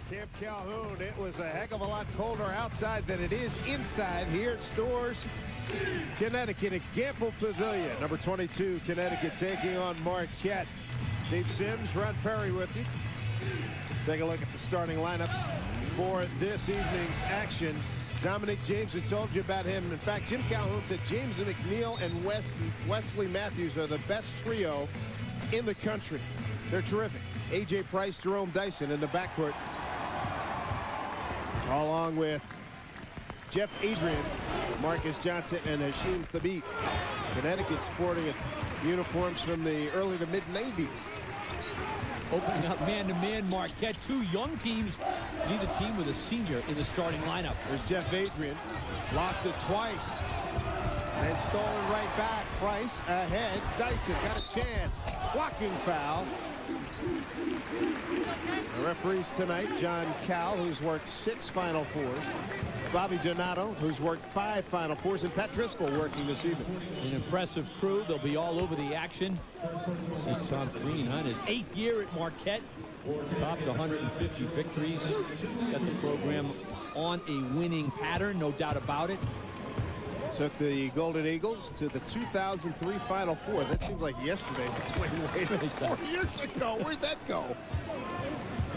Camp Calhoun, it was a heck of a lot colder outside than it is inside here at Storrs, Connecticut at Gamble Pavilion. Number 22, Connecticut taking on Marquette. Steve Sims, Ron Perry with you. Take a look at the starting lineups for this evening's action. Dominic James, I told you about him. In fact, Jim Calhoun said James McNeil and Wesley Matthews are the best trio in the country. They're terrific. A.J. Price, Jerome Dyson in the backcourt, along with Jeff Adrian, Marcus Johnson, and Hashim Thabit. Connecticut sporting uniforms from the early to mid-90s. Opening up man-to-man, Marquette. Two young teams. Neither team with a senior in the starting lineup. There's Jeff Adrian. Lost it twice. And stolen right back. Price ahead. Dyson got a chance. Blocking foul. The referees tonight, John Cal, who's worked 6 Final Fours. Bobby Donato, who's worked 5 Final Fours, and Pat Driscoll working this evening. An impressive crew. They'll be all over the action. See Tom Green on his 8th year at Marquette. Topped 150 victories. Got the program on a winning pattern, no doubt about it. Took the Golden Eagles to the 2003 Final Four. That seems like yesterday. Wait, 4 years ago. Where'd that go?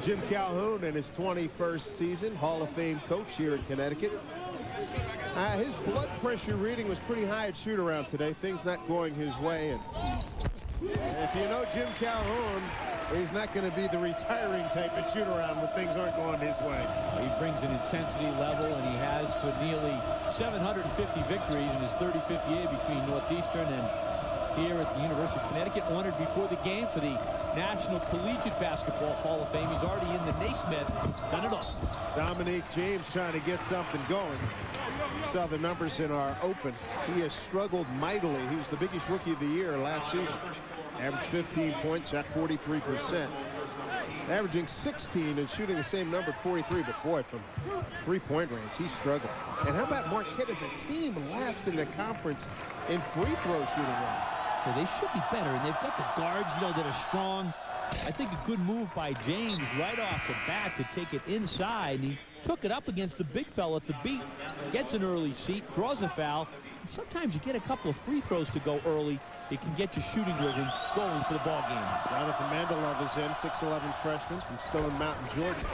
Jim Calhoun in his 21st season, Hall of Fame coach here in Connecticut. His blood pressure reading was pretty high at shoot-around today. Things not going his way. And if you know Jim Calhoun, he's not going to be the retiring type at shoot-around when things aren't going his way. He brings an intensity level, and he has for nearly 750 victories in his 35th year between Northeastern and here at the University of Connecticut. Honored before the game for the National Collegiate Basketball Hall of Fame. He's already in the Naismith. Done it all. Dominique James trying to get something going. You saw the numbers in our open. He has struggled mightily. He was the biggest rookie of the year last season. Averaged 15 points, shot 43%. Averaging 16 and shooting the same number, 43. But boy, from three-point range, he struggled. And how about Marquette as a team last in the conference in free throw shooting range? Well, they should be better, and they've got the guards, that are strong. I think a good move by James right off the bat to take it inside. And he took it up against the big fella at the beat. Gets an early seat, draws a foul. And sometimes you get a couple of free throws to go early. It can get your shooting rhythm going for the ball game. Jonathan Mandelov is in, 6'11" freshman from Stone Mountain, Georgia.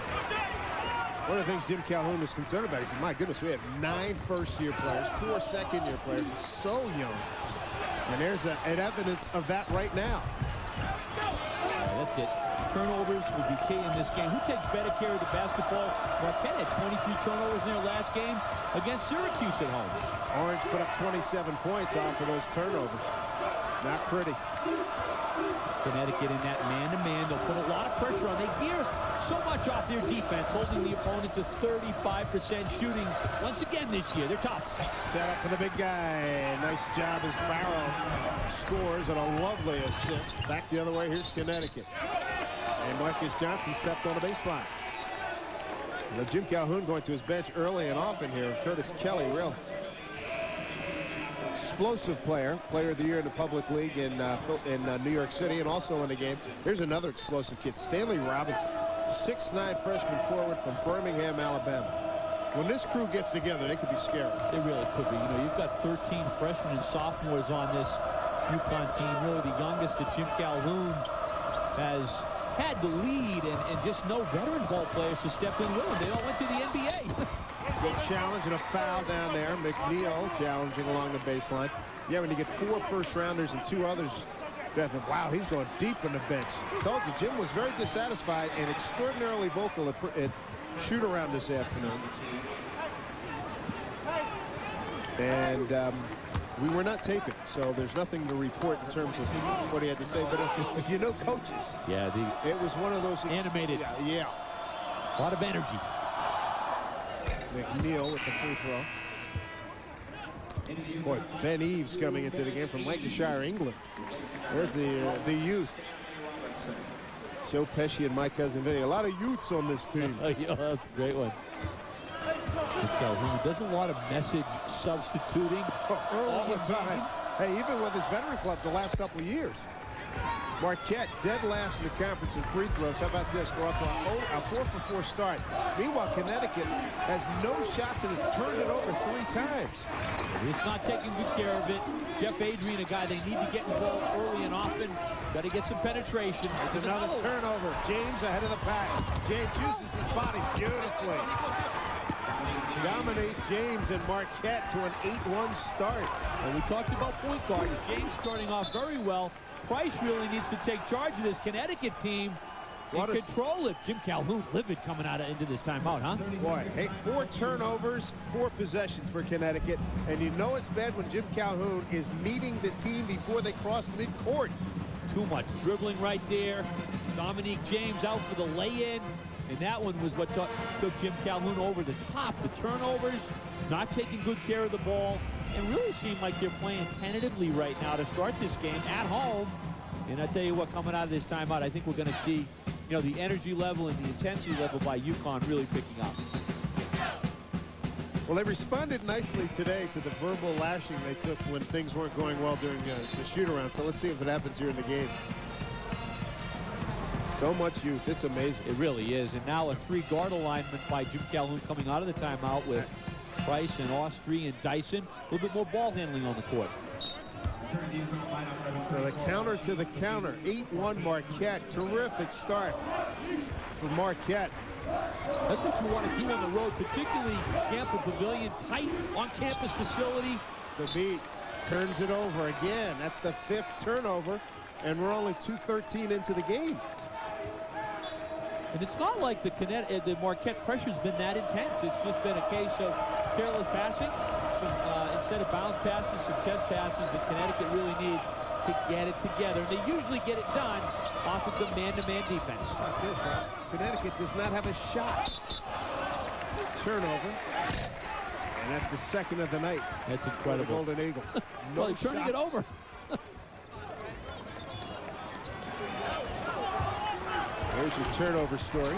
One of the things Jim Calhoun is concerned about, he said, my goodness, we have 9 first-year players, 4 second-year players, so young. And there's an evidence of that right now. That's it. Turnovers will be key in this game. Who takes better care of the basketball? Marquette had 23 turnovers in their last game against Syracuse at home. Orange put up 27 points off of those turnovers. Not pretty. It's Connecticut in that man-to-man. They'll put a lot of pressure on. They gear so much off their defense, holding the opponent to 35% shooting once again this year. They're tough. Set up for the big guy. Nice job as Barrow scores and a lovely assist. Back the other way, here's Connecticut. And Marcus Johnson stepped on the baseline. Now Jim Calhoun going to his bench early and often here. Curtis Kelly, real explosive player of the year in the public league in New York City, and also in the game. Here's another explosive kid, Stanley Robinson, 6'9" freshman forward from Birmingham, Alabama. When this crew gets together, they could be scary. They really could be. You've got 13 freshmen and sophomores on this UConn team. Really the youngest that Jim Calhoun has had the lead, and just no veteran ball players to step in with them. They all went to the NBA. Good challenge and a foul down there. McNeil challenging along the baseline. Yeah, when you get 4 first-rounders and 2 others, wow, he's going deep on the bench. I told you, Jim was very dissatisfied and extraordinarily vocal at shoot-around this afternoon. And we were not taping, so there's nothing to report in terms of what he had to say. But if you know coaches, yeah, it was one of those animated. Yeah. A lot of energy. McNeil with the free throw. Boy, Ben Eves coming into the game from Lancashire, England. There's the youth. Joe Pesci and my cousin Vinny. A lot of youths on this team. Yeah, that's a great one. Calhoun does a lot of message substituting all the time. Hey, even with his veteran club the last couple of years. Marquette dead last in the conference in free throws. How about this? We're off to a 4-for-4 start. Meanwhile, Connecticut has no shots and has turned it over 3 times. He's not taking good care of it. Jeff Adrian, a guy they need to get involved early and often. Got to get some penetration. There's another turnover. James ahead of the pack. James uses his body beautifully. Dominate James and Marquette to an 8-1 start. And we talked about point guards. James starting off very well. Price really needs to take charge of this Connecticut team and control it. Jim Calhoun livid coming out into this timeout, huh? Boy, hey, 4 turnovers, 4 possessions for Connecticut. And you know it's bad when Jim Calhoun is meeting the team before they cross midcourt. Too much dribbling right there. Dominique James out for the lay-in. And that one was what took Jim Calhoun over the top. The turnovers, not taking good care of the ball, and really seem like they're playing tentatively right now to start this game at home. And I tell you what, coming out of this timeout, I think we're going to see, the energy level and the intensity level by UConn really picking up. Well, they responded nicely today to the verbal lashing they took when things weren't going well during the shoot-around. So let's see if it happens here in the game. So much youth. It's amazing. It really is. And now a 3-guard alignment by Jim Calhoun coming out of the timeout with Price and Austri and Dyson. A little bit more ball handling on the court. So the counter to the counter. 8-1 Marquette. Terrific start for Marquette. That's what you want to do on the road, particularly Gamble Pavilion, tight on-campus facility. The beat turns it over again. That's the 5th turnover, and we're only 2:13 into the game. And it's not like the Marquette pressure's been that intense. It's just been a case of careless passing, instead of bounce passes, some chest passes that Connecticut really needs to get it together. And they usually get it done off of the man-to-man defense. Like this, Connecticut does not have a shot. Turnover. And that's the 2nd of the night. That's incredible. For the Golden Eagles. No well, they're turning it over. There's your turnover story.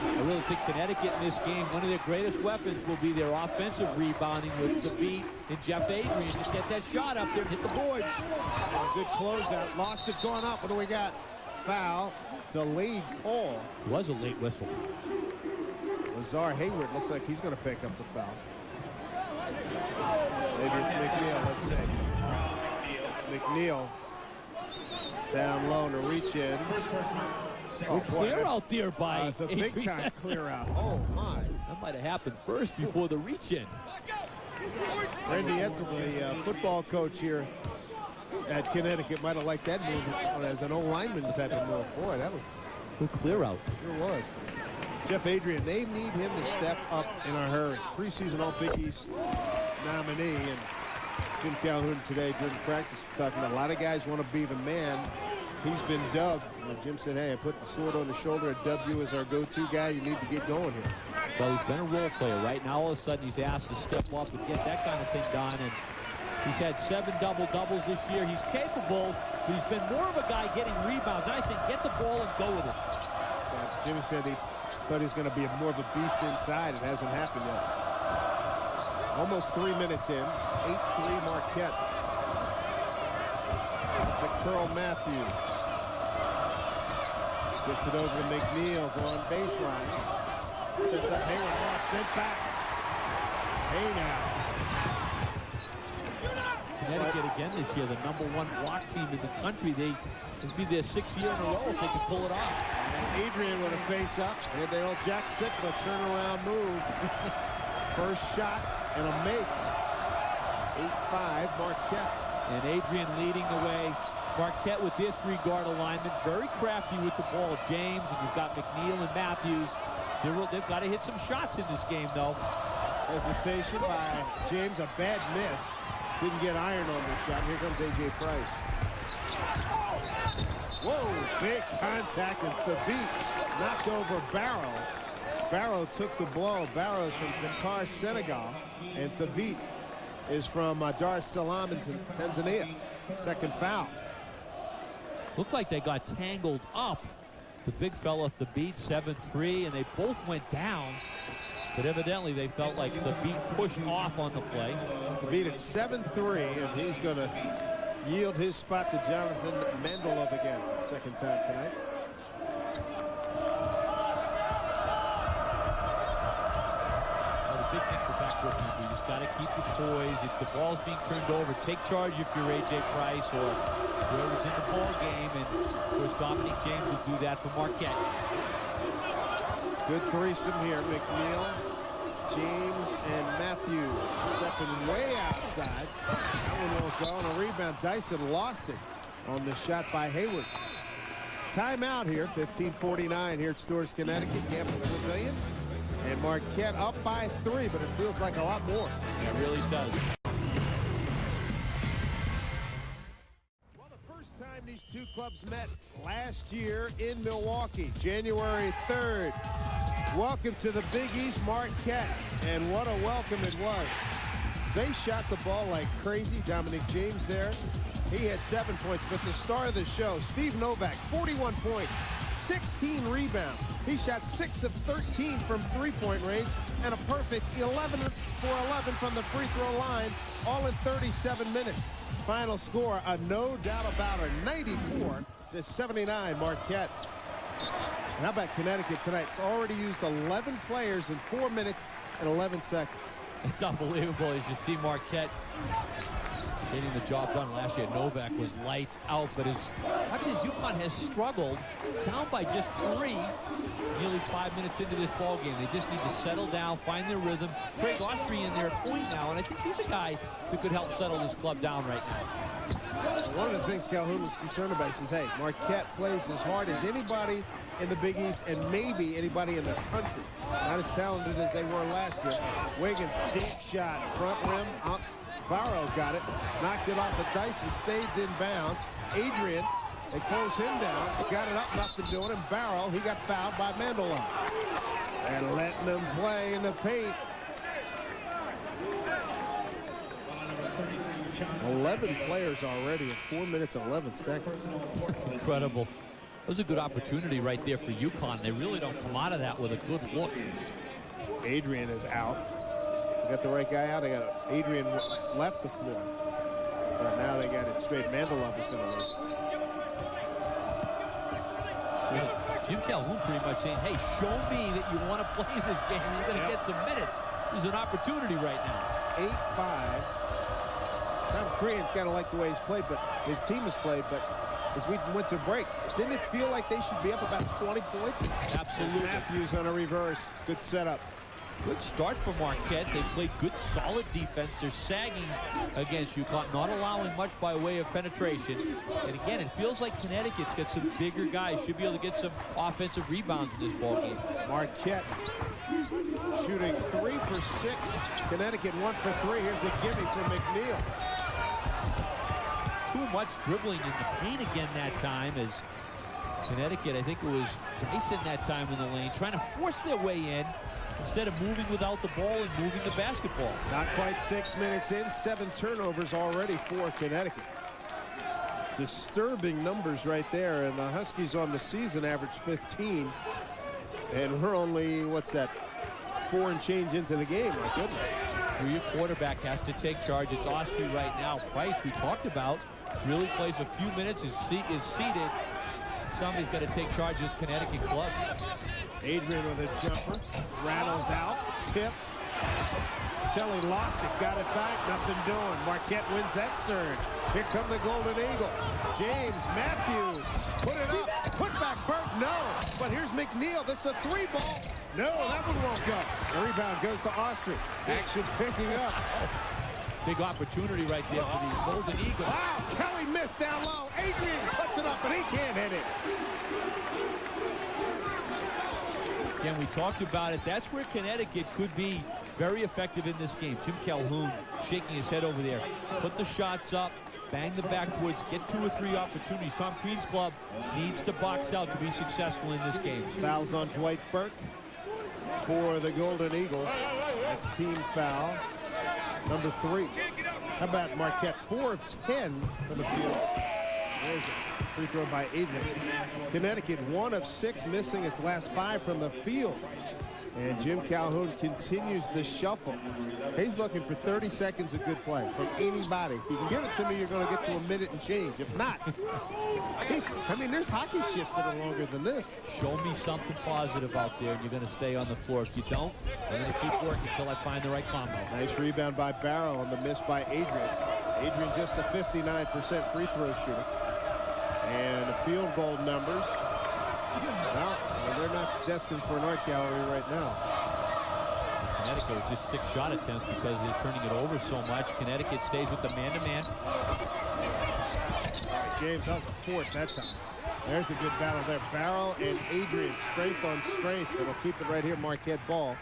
I really think Connecticut in this game, one of their greatest weapons will be their offensive rebounding with the beat and Jeff Adrian. Just get that shot up there and hit the boards. And a good closeout. Lost it going up. What do we got? Foul. Delayed call. It was a late whistle. Lazar Hayward looks like he's going to pick up the foul. Maybe it's McNeil, let's see. It's McNeil. Down low to reach in. Oh, clear out there by it's a big time clear out. Oh my. That might have happened first before the reach in. Randy Edsel, the football coach here at Connecticut, might have liked that move as an old lineman type of move. Boy, that was good clear out. Sure was. Jeff Adrian, they need him to step up in a hurry. Preseason All Big East nominee, and Jim Calhoun today during practice talking about a lot of guys want to be the man. He's been dubbed. Jim said, hey, I put the sword on the shoulder. A W is our go-to guy. You need to get going here. Well, he's been a role player. Right now, all of a sudden, he's asked to step up and get that kind of thing done. And he's had 7 double-doubles this year. He's capable, but he's been more of a guy getting rebounds. I say get the ball and go with it. Jimmy said he thought he was going to be more of a beast inside. It hasn't happened yet. Almost 3 minutes in. 8-3 Marquette. The Curl Matthews. Gets it over to McNeil, going baseline. Sets up Hayward, now sent back. Hey now. Connecticut again this year, the #1 block team in the country. It'll be their 6th year in a row if they can pull it off. Adrian with a face up. And the old Jack Sickler turnaround move. First shot and a make. 8-5 Marquette. And Adrian leading the way. Marquette with their 3-guard alignment. Very crafty with the ball. James, and you've got McNeil and Matthews. They've got to hit some shots in this game, though. Hesitation by James. A bad miss. Didn't get iron on the shot. Here comes A.J. Price. Whoa, big contact, and Thabit knocked over Barrow. Barrow took the blow. Barrow's from Dakar, Senegal, and Thabit is from Dar es Salaam in Tanzania. Second foul. Looked like they got tangled up. The big fella, Thabit, 7-3, and they both went down. But evidently they felt like Thabit pushed off on the play. Thabit at 7-3, and he's going to yield his spot to Jonathan Mandelov again. Second time tonight. Big thing for backcourt people. You just got to keep the poise. If the ball's being turned over, take charge if you're A.J. Price or whoever's in the ball game. And of course, Dominic James will do that for Marquette. Good threesome here. McNeil, James, and Matthews stepping way outside. That one won't go. On a rebound, Dyson lost it on the shot by Hayward. Timeout here. 15:49 here at Storrs, Connecticut. Campbell Pavilion. And Marquette up by 3, but it feels like a lot more. Yeah, it really does. Well, the first time these two clubs met last year in Milwaukee, January 3rd. Welcome to the Big East, Marquette. And what a welcome it was. They shot the ball like crazy. Dominic James there. He had 7 points, but the star of the show, Steve Novak, 41 points. 16 rebounds. He shot 6 of 13 from three-point range and a perfect 11 for 11 from the free throw line, all in 37 minutes. Final score, a no doubt about it, 94-79 Marquette. How about Connecticut tonight? It's already used 11 players in 4 minutes and 11 seconds. It's unbelievable as you see Marquette getting the job done last year. Novak was lights out, but as much as UConn has struggled, down by just 3, nearly 5 minutes into this ball game. They just need to settle down, find their rhythm. Craig Austrie in their point now, and I think he's a guy who could help settle this club down right now. One of the things Calhoun was concerned about, he says, hey, Marquette plays as hard as anybody in the Big East and maybe anybody in the country. Not as talented as they were last year. Wiggins, deep shot, front rim. Barrow got it, knocked it off of Dyson, stayed in bounds. Adrian, they close him down, got it up, nothing doing, and Barrow, he got fouled by Mandelov. And letting them play in the paint. 11 players already in 4 minutes, 11 seconds. Incredible. That was a good opportunity right there for UConn. They really don't come out of that with a good look. Adrian is out. They got the right guy out. They got Adrian left the floor. But now they got it straight. Mandelov is going to lose. Jim Calhoun pretty much saying, hey, show me that you want to play in this game. You're going to get some minutes. There's an opportunity right now. 8-5. Tom Crean's kind of like the way he's played, but his team has played. But as we went to break, didn't it feel like they should be up about 20 points? Absolutely. Matthews on a reverse. Good setup. Good start for Marquette. They played good, solid defense. They're sagging against UConn, not allowing much by way of penetration. And again, it feels like Connecticut's got some bigger guys. Should be able to get some offensive rebounds in this ballgame. Marquette shooting 3 for 6. Connecticut 1 for 3. Here's a gimme for McNeil. Too much dribbling in the paint again that time as Connecticut, I think it was Dyson that time in the lane, trying to force their way in instead of moving without the ball and moving the basketball. Not quite 6 minutes in, 7 turnovers already for Connecticut. Disturbing numbers right there, and the Huskies on the season average 15, and we're only, what's that, 4 and change into the game. My goodness. Who your quarterback has to take charge. It's Austrie right now. Price, we talked about, really plays a few minutes, is seated. Somebody's got to take charge of this Connecticut club. Adrian with a jumper, rattles out, tip. Kelly lost it, got it back, nothing doing. Marquette wins that surge. Here come the Golden Eagles. James, Matthews, put it up, put back Burke, no. But here's McNeil, this is a 3-ball. No, that one won't go. The rebound goes to Austrie. Action picking up. Big opportunity right there for the Golden Eagles. Wow, Kelly missed down low. Adrian puts it up, and he can't hit it. Again, we talked about it. That's where Connecticut could be very effective in this game. Jim Calhoun shaking his head over there. Put the shots up, bang the backwards, get 2 or 3 opportunities. Tom Crean's club needs to box out to be successful in this game. Fouls on Dwight Burke for the Golden Eagles. That's team foul number 3. How about Marquette? 4 of 10 from the field. There's a free throw by Adrian. Connecticut 1 of 6, missing its last 5 from the field. And Jim Calhoun continues the shuffle. He's looking for 30 seconds of good play from anybody. If you can give it to me, you're going to get to a minute and change. If not, there's hockey shifts that are longer than this. Show me something positive out there, and you're going to stay on the floor. If you don't, I'm going to keep working until I find the right combo. Nice rebound by Barrow on the miss by Adrian. Adrian just a 59% free throw shooter. And the field goal numbers, well, they're not destined for an art gallery right now. Connecticut with just 6 shot attempts because they're turning it over so much. Connecticut stays with the man-to-man. James, that was a force that time. There's a good battle there. Barrow and Adrian, strength on strength. It'll keep it right here, Marquette ball.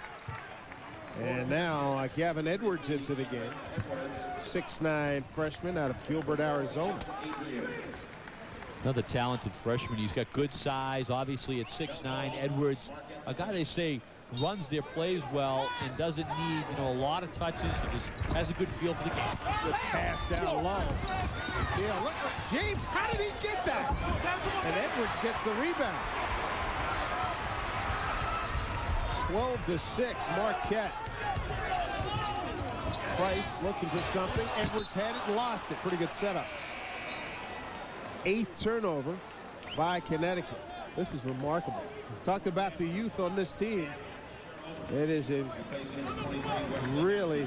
And now Gavin Edwards into the game. 6'9" freshman out of Gilbert, Arizona. Another talented freshman. He's got good size. Obviously at 6'9", Edwards, a guy they say runs their plays well and doesn't need, a lot of touches. He just has a good feel for the game. Good pass down low. Yeah, look, James, how did he get that? And Edwards gets the rebound. 12-6, Marquette. Price looking for something. Edwards had it and lost it. Pretty good setup. 8th turnover by Connecticut. This is remarkable. We've talked about the youth on this team. It is really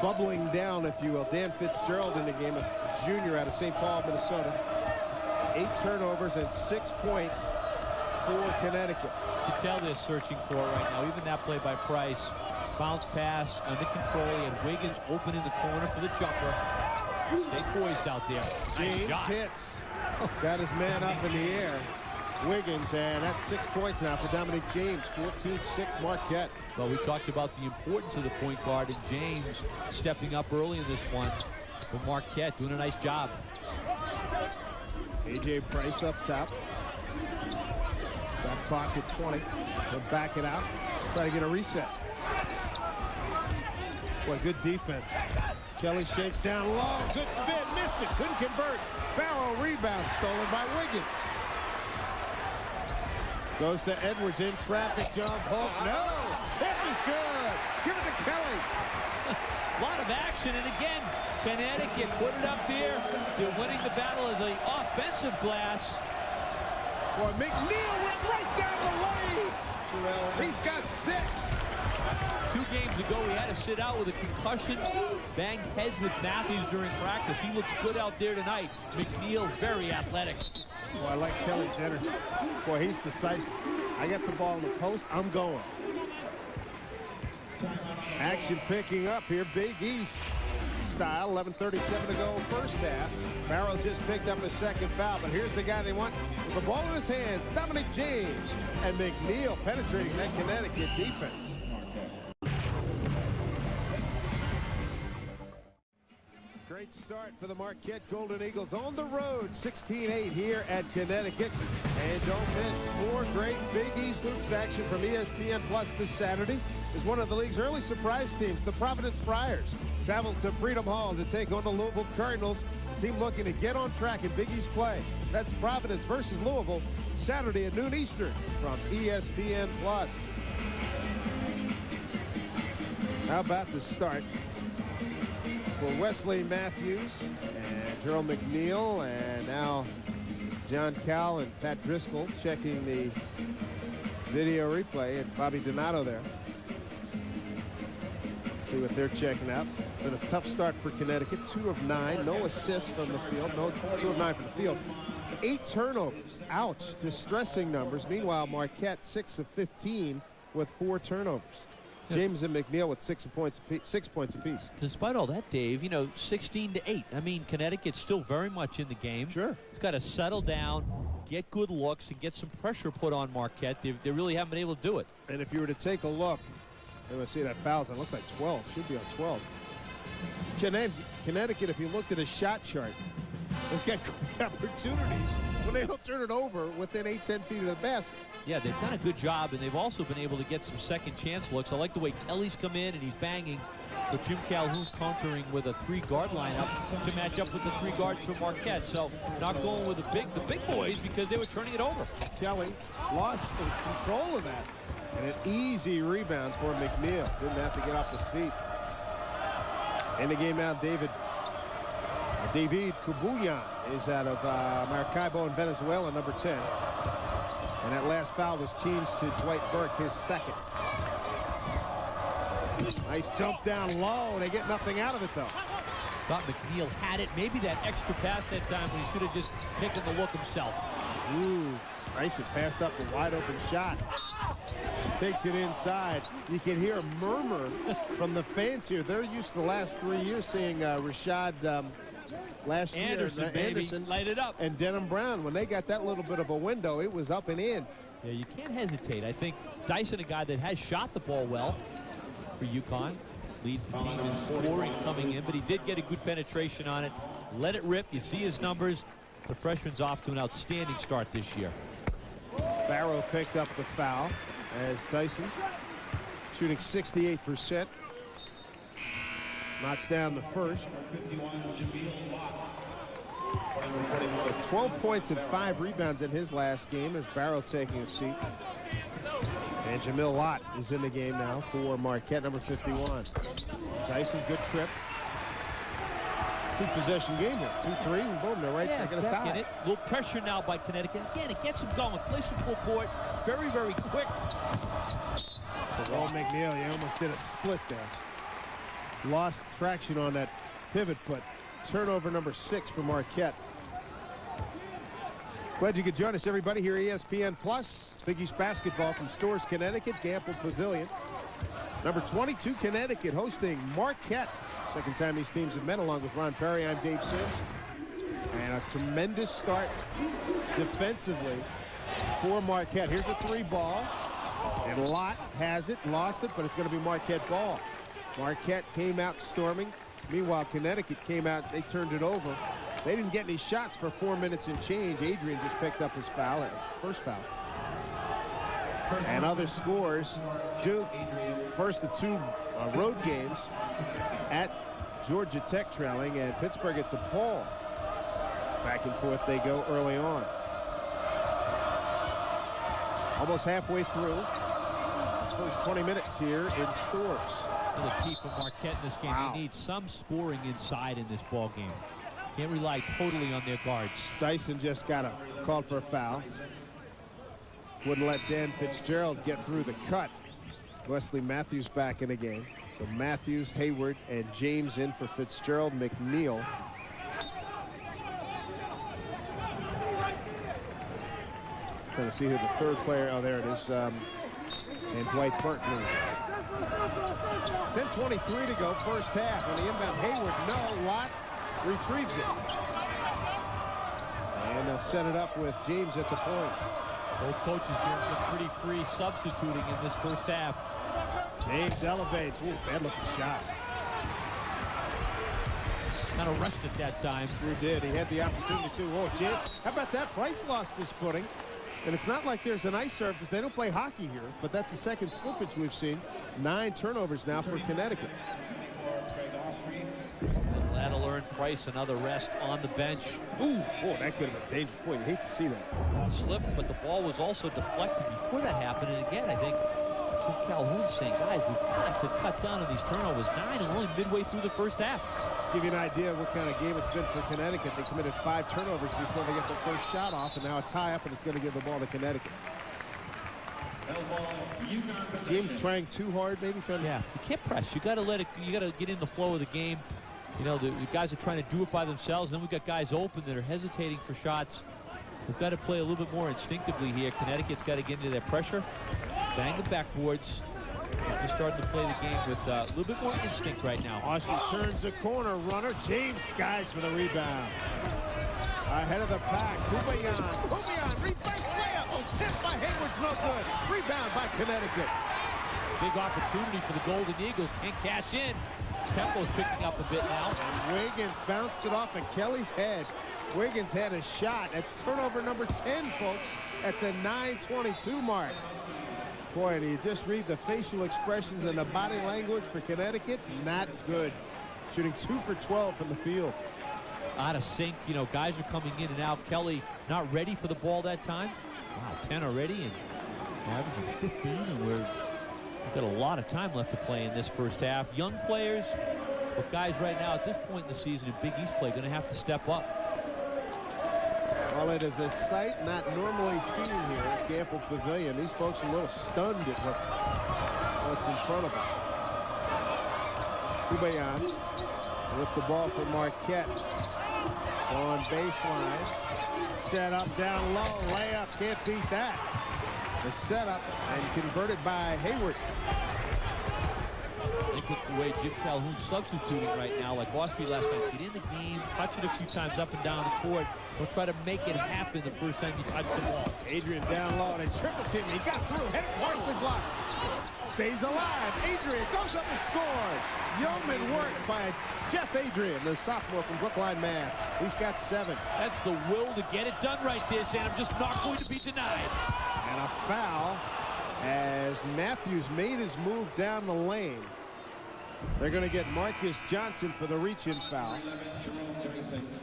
bubbling down, if you will. Dan Fitzgerald in the game, a junior out of St. Paul, Minnesota. 8 turnovers and 6 points for Connecticut. You can tell they're searching for it right now. Even that play by Price. Bounce pass under control. He had Wiggins open in the corner for the jumper. Stay poised out there. James hits. Got his man up in the air. Wiggins, and that's 6 points now for Dominic James. 14-6 Marquette. Well, we talked about the importance of the point guard, and James stepping up early in this one. But Marquette doing a nice job. A.J. Price up top. Back pocket 20. They'll back it out. Try to get a reset. What good defense. Kelly shakes down low. Good spin. Missed it. Couldn't convert. Barrow rebound stolen by Wiggins. Goes to Edwards in traffic. Jump hook. No. Tip is good. Give it to Kelly. A lot of action. And again, Connecticut put it up there. They're winning the battle of the offensive glass. Boy, McNeil went right down the lane. He's got 6. 2 games ago, he had to sit out with a concussion, banged heads with Matthews during practice. He looks good out there tonight. McNeil, very athletic. Boy, I like Kelly's energy. Boy, he's decisive. I get the ball in the post, I'm going. Action picking up here, Big East style. 11:37 to go first half. Barrow just picked up his 2nd foul, but here's the guy they want with the ball in his hands, Dominic James. And McNeil penetrating that Connecticut defense. Great start for the Marquette Golden Eagles on the road, 16-8 here at Connecticut. And don't miss more great Big East Hoops action from ESPN Plus this Saturday. Is one of the league's early surprise teams, the Providence Friars, traveled to Freedom Hall to take on the Louisville Cardinals. The team looking to get on track in Big East play. That's Providence versus Louisville, Saturday at noon Eastern from ESPN Plus. How about the start for Wesley Matthews and Gerald McNeil, and now John Cal and Pat Driscoll checking the video replay, and Bobby Donato there. See what they're checking out. Been a tough start for Connecticut. 2 of 9, no assists from the field. No, 2 of 9 from the field. 8 turnovers. Ouch, distressing numbers. Meanwhile, Marquette 6 of 15 with 4 turnovers. James and McNeil with 6 points apiece. Despite all that, Dave, 16-8. I mean, Connecticut's still very much in the game. Sure. It's got to settle down, get good looks, and get some pressure put on Marquette. They really haven't been able to do it. And if you were to take a look, I'm going to see that fouls. It looks like 12. Should be on 12. Connecticut, if you looked at a shot chart, they've got great opportunities when they don't turn it over within 8-10 feet of the basket. Yeah, they've done a good job, and they've also been able to get some second chance looks. I like the way Kelly's come in, and he's banging. But Jim Calhoun countering with a 3-guard lineup to match up with the 3 guards from Marquette. So not going with the big boys because they were turning it over. Kelly lost control of that. And an easy rebound for McNeil. Didn't have to get off his feet. In the game now, David Kubuyan is out of Maracaibo in Venezuela, number 10. And that last foul was changed to Dwight Burke, his second. Nice dump down low. They get nothing out of it, though. Thought McNeil had it. Maybe that extra pass that time when he should have just taken the look himself. Ooh, nice. It passed up a wide open shot. Takes it inside. You can hear a murmur from the fans here. They're used to the last 3 years seeing Rashad last Anderson, year. baby, Anderson light it up. And Denham Brown. When they got that little bit of a window, it was up and in. Yeah, you can't hesitate. I think Dyson, a guy that has shot the ball well for UConn, leads the team in scoring coming in, but he did get a good penetration on it. Let it rip. You see his numbers. The freshman's off to an outstanding start this year. Barrow picked up the foul as Dyson shooting 68%. Knocks down the first. 12 points and 5 rebounds in his last game as Barrow taking a seat. And Jamil Lott is in the game now for Marquette, number 51. Dyson, good trip. 2-possession game here. 2-3, and boom, they're right back in the tie. It. A little pressure now by Connecticut. Again, it gets them going. Plays some full court. Very, very quick. So McNeil, you almost did a split there. Lost traction on that pivot foot. Turnover number 6 for Marquette. Glad you could join us, everybody, here at ESPN Plus. Big East basketball from Storrs, Connecticut, Gamble Pavilion. Number 22, Connecticut, hosting Marquette. Second time these teams have met, along with Ron Perry. I'm Dave Sims. And a tremendous start defensively for Marquette. Here's a 3 ball. And Lott has it, lost it, but it's going to be Marquette ball. Marquette came out storming. Meanwhile, Connecticut came out, they turned it over. They didn't get any shots for 4 minutes and change. Adrian just picked up his foul, first foul. And other scores, Duke, first of 2 road games at Georgia Tech trailing, and Pittsburgh at DePaul. Back and forth they go early on. Almost halfway through. First 20 minutes here in Storrs. The key for Marquette in this game. Wow. They need some scoring inside in this ball game. Can't rely totally on their guards. Dyson just got called for a foul. Wouldn't let Dan Fitzgerald get through the cut. Wesley Matthews back in the game. So Matthews, Hayward, and James in for Fitzgerald. McNeil. Trying to see who the third player. Oh, there it is. And Dwight Burke. 10:23 to go, first half. On the inbound, Hayward, no. Lott retrieves it. And they'll set it up with James at the point. Both coaches doing some pretty free substituting in this first half. James elevates. Ooh, bad looking shot. Kind of rushed it that time. Sure did. He had the opportunity to. Oh, James. How about that? Price lost his footing. And it's not like there's an ice surface. They don't play hockey here, but that's the second slippage we've seen. 9 turnovers now for Connecticut. That'll earn Price another rest on the bench. Ooh, boy, that could have been dangerous. Boy, you hate to see that. Slipped, but the ball was also deflected before that happened. And again, I think Tim Calhoun's saying, guys, we've got to cut down on these turnovers. 9 and only midway through the first half. Give you an idea of what kind of game it's been for Connecticut. They committed 5 turnovers before they get their first shot off, and now a tie-up, and it's going to give the ball to Connecticut. James trying too hard, maybe? Yeah, you can't press. You got to let it. You got to get in the flow of the game. You know, the guys are trying to do it by themselves, and then we've got guys open that are hesitating for shots. We've got to play a little bit more instinctively here. Connecticut's got to get into their pressure, bang the backboards. They're starting to play the game with a little bit more instinct right now. Austin turns the corner, runner. James skies for the rebound. Ahead of the pack, Kubuyan, reverse layup. Tipped by Hayward's no good. Rebound by Connecticut. Big opportunity for the Golden Eagles. Can't cash in. Tempo's picking up a bit now. And Wiggins bounced it off of Kelly's head. Wiggins had a shot. That's turnover number 10, folks, at the 9:22 mark. Boy, do you just read the facial expressions and the body language for Connecticut? Not good. Shooting 2 for 12 from the field. Out of sync. You know, guys are coming in and out. Kelly not ready for the ball that time. Wow, 10 already. And Averaging 15, and we've got a lot of time left to play in this first half. Young players, but guys right now at this point in the season in Big East play going to have to step up. Well, it is a sight not normally seen here at Gamble Pavilion. These folks are a little stunned at what's in front of them. Kubayan with the ball for Marquette on baseline. Set up down low, layup, can't beat that. The setup and converted by Hayward. I think with the way Jim Calhoun's substituting right now, like Austria last night, get in the game, touch it a few times up and down the court. Don't try to make it happen the first time you touch the ball. Adrian down low and triple team. He got through, hit it, the block. Stays alive. Adrian goes up and scores. Yeoman work by Jeff Adrian, the sophomore from Brookline, Mass. He's got 7. That's the will to get it done right there, Sam. Just not going to be denied. And a foul as Matthews made his move down the lane. They're going to get Marcus Johnson for the reach-in foul.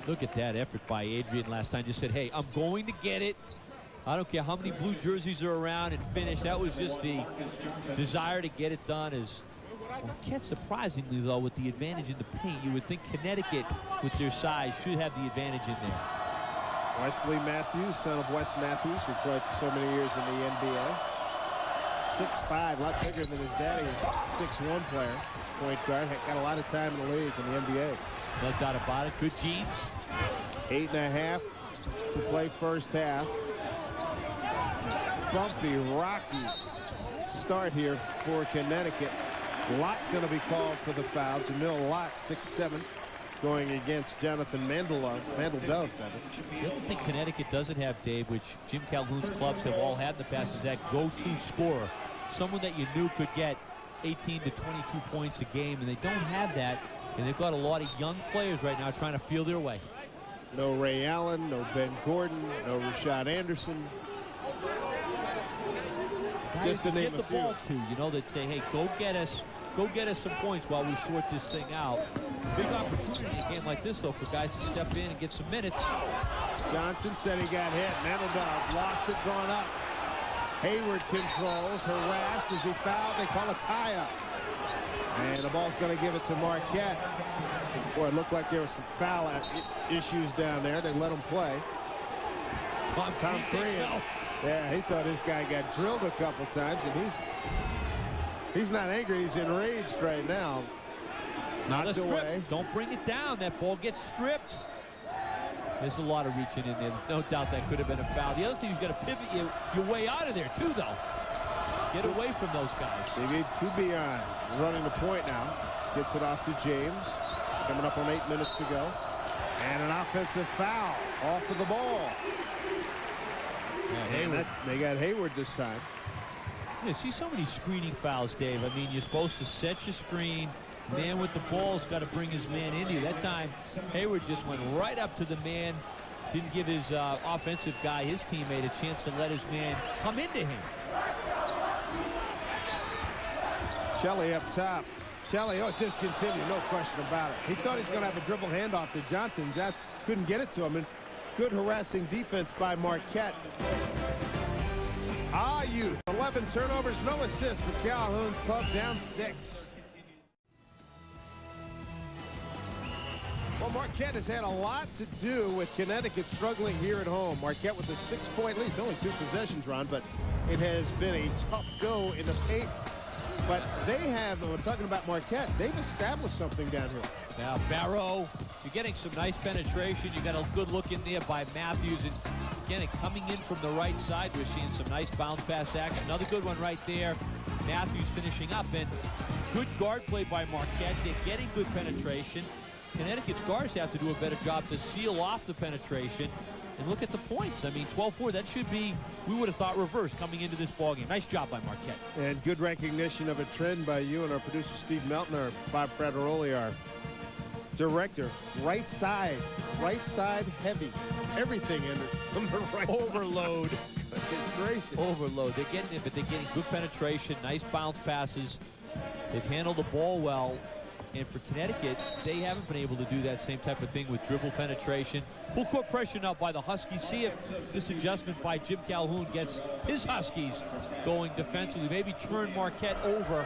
Look at that effort by Adrian last time. Just said, hey, I'm going to get it. I don't care how many blue jerseys are around, and finish. That was just the desire to get it done. As Marquette, surprisingly, though, with the advantage in the paint, you would think Connecticut, with their size, should have the advantage in there. Wesley Matthews, son of Wes Matthews, who played for so many years in the NBA. 6'5", a lot bigger than his daddy, 6'1" player. Point guard, got a lot of time in the league in the NBA. No doubt about it. Good genes. 8.5 to play first half. Bumpy, rocky start here for Connecticut. Lott's going to be called for the foul. Jamil Lott, 6'7", going against Jonathan Mandeldove. The other thing Connecticut doesn't have, Dave, which Jim Calhoun's clubs have all had in the past, is that go-to scorer. Someone that you knew could get 18 to 22 points a game, and they don't have that, and they've got a lot of young players right now trying to feel their way. No Ray Allen, no Ben Gordon, no Rashad Anderson. Just to name a few. Get the ball to, you know, that say, hey, go get us some points while we sort this thing out. Big opportunity in a game like this, though, for guys to step in and get some minutes. Johnson said he got hit. Mandeldove lost it, gone up. Hayward controls, harassed as he fouled. They call a tie-up. And the ball's going to give it to Marquette. Boy, it looked like there were some foul issues down there. They let him play. Tom Crean. Yeah, he thought this guy got drilled a couple times, and he's not angry. He's enraged right now. Knocked away. Don't bring it down. That ball gets stripped. There's a lot of reaching in there. No doubt that could have been a foul. The other thing, you've got to pivot your way out of there, too, though. Get away from those guys. David Kubian running the point now. Gets it off to James. Coming up on 8 minutes to go. And an offensive foul off of the ball. Yeah, they got Hayward this time. You see so many screening fouls, Dave. I mean, you're supposed to set your screen. Man with the ball's got to bring his man into you. That time, Hayward just went right up to the man. Didn't give his offensive guy, his teammate, a chance to let his man come into him. Shelley up top. Shelley, discontinued, no question about it. He thought he was going to have a dribble handoff to Johnson. Johnson couldn't get it to him. And good harassing defense by Marquette. Youth. 11 turnovers, no assists for Calhoun's club, down 6. Well, Marquette has had a lot to do with Connecticut struggling here at home. Marquette with a 6-point lead. It's only 2 possessions, Ron, but it has been a tough go in the paint. But they have, when we're talking about Marquette, they've established something down here. Now, Barrow, you're getting some nice penetration. You got a good look in there by Matthews. And again, coming in from the right side, we're seeing some nice bounce pass action. Another good one right there. Matthews finishing up. And good guard play by Marquette. They're getting good penetration. Connecticut's guards have to do a better job to seal off the penetration. And look at the points. I mean, 12-4, that should be, we would have thought, reverse coming into this ballgame. Nice job by Marquette. And good recognition of a trend by you and our producer, Steve Melton, our Bob Frateroli, our director. Right side heavy. Everything in it from the right Overload. side. Goodness gracious. Overload. They're getting it, but they're getting good penetration, nice bounce passes. They've handled the ball well. And for Connecticut, they haven't been able to do that same type of thing with dribble penetration. Full court pressure now by the Huskies. See if this adjustment by Jim Calhoun gets his Huskies going defensively. Maybe turn Marquette over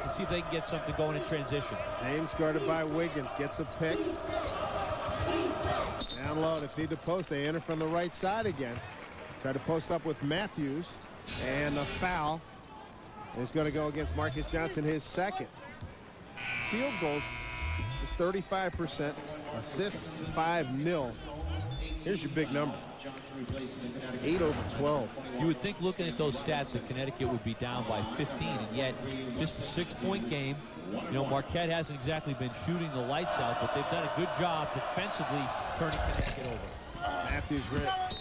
and see if they can get something going in transition. James guarded by Wiggins, gets a pick. Down low to feed the post. They enter from the right side again. Try to post up with Matthews. And a foul is going to go against Marcus Johnson, his second. Field goals is 35%. Assists 5-0. Here's your big number. 8 over 12. You would think, looking at those stats, that Connecticut would be down by 15, and yet just a 6-point game. You know, Marquette hasn't exactly been shooting the lights out, but they've done a good job defensively turning Connecticut over. Matthews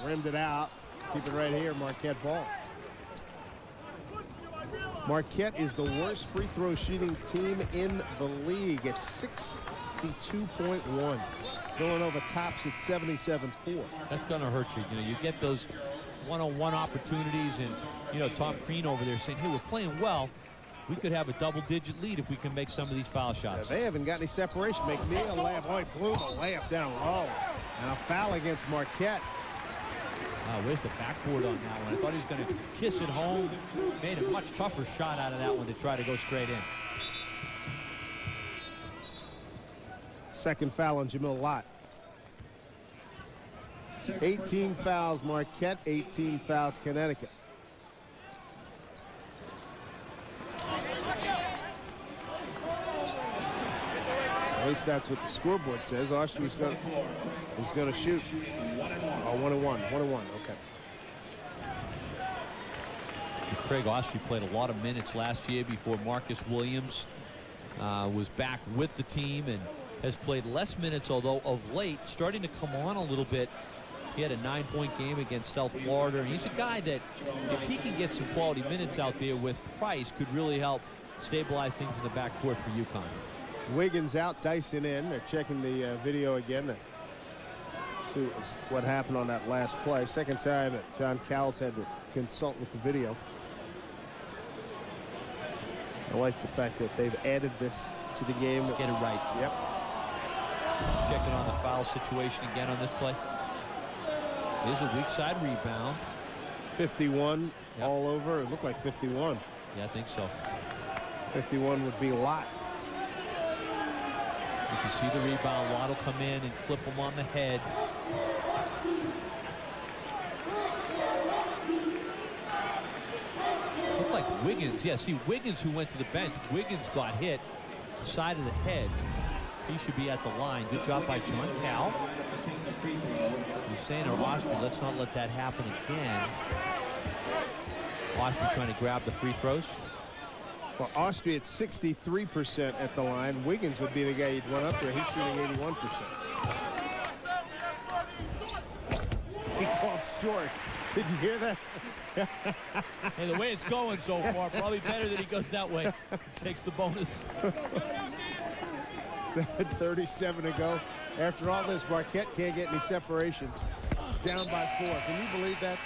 rimmed it out. Keep it right here, Marquette ball. Marquette is the worst free throw shooting team in the league at 62.1. Villanova tops at 77.4. That's going to hurt you. You know, you get those one-on-one opportunities, and you know, Tom Crean over there saying, hey, we're playing well. We could have a double-digit lead if we can make some of these foul shots. Yeah, they haven't got any separation. McNeil layup. Oh, he blew the layup down low. Now foul against Marquette. Where's the backboard on that one? I thought he was going to kiss it home. Made a much tougher shot out of that one to try to go straight in. Second foul on Jamil Lott. 18 fouls Marquette, 18 fouls Connecticut. At least that's what the scoreboard says. Austre's going to shoot. Oh, 1-1. Okay. Craig Austrie played a lot of minutes last year before Marcus Williams was back with the team, and has played less minutes, although of late starting to come on a little bit. He had a 9-point game against South Florida, and he's a guy that, if he can get some quality minutes out there with Price, could really help stabilize things in the backcourt for UConn. Wiggins out, Dyson in. They're checking the video again to see what happened on that last play. Second time that John Cowles had to consult with the video. I like the fact that they've added this to the game. Let's get it right. Yep. Checking on the foul situation again on this play. Here's a weak side rebound. 51 yep. All over. It looked like 51. Yeah, I think so. 51 would be a lot. You can see the rebound. Lott will come in and clip him on the head. Looked like Wiggins. Yeah, see, Wiggins, who went to the bench. Wiggins got hit side of the head. He should be at the line. Good job by John Cal. He's saying to Austrie, let's not let that happen again. Austrie trying to grab the free throws. Well, Austria at 63% at the line. Wiggins would be the guy you'd want up there. He's shooting 81%. He called short. Did you hear that? Hey, the way it's going so far, probably better that he goes that way. Takes the bonus. 37 to go. After all this, Marquette can't get any separation. Down by 4. Can you believe that?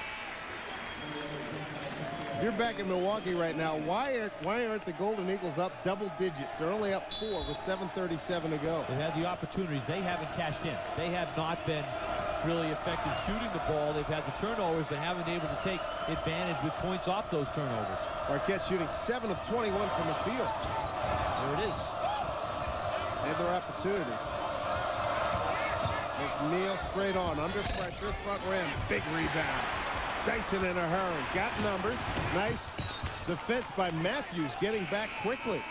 If you're back in Milwaukee right now, why aren't the Golden Eagles up double digits? They're only up 4 with 7:37 to go. They had the opportunities. They haven't cashed in. They have not been really effective shooting the ball. They've had the turnovers, but haven't been able to take advantage with points off those turnovers. Marquette shooting 7 of 21 from the field. There it is. And their opportunities. McNeil straight on, under pressure, front rim, big rebound. Dyson in a hurry, got numbers. Nice defense by Matthews, getting back quickly.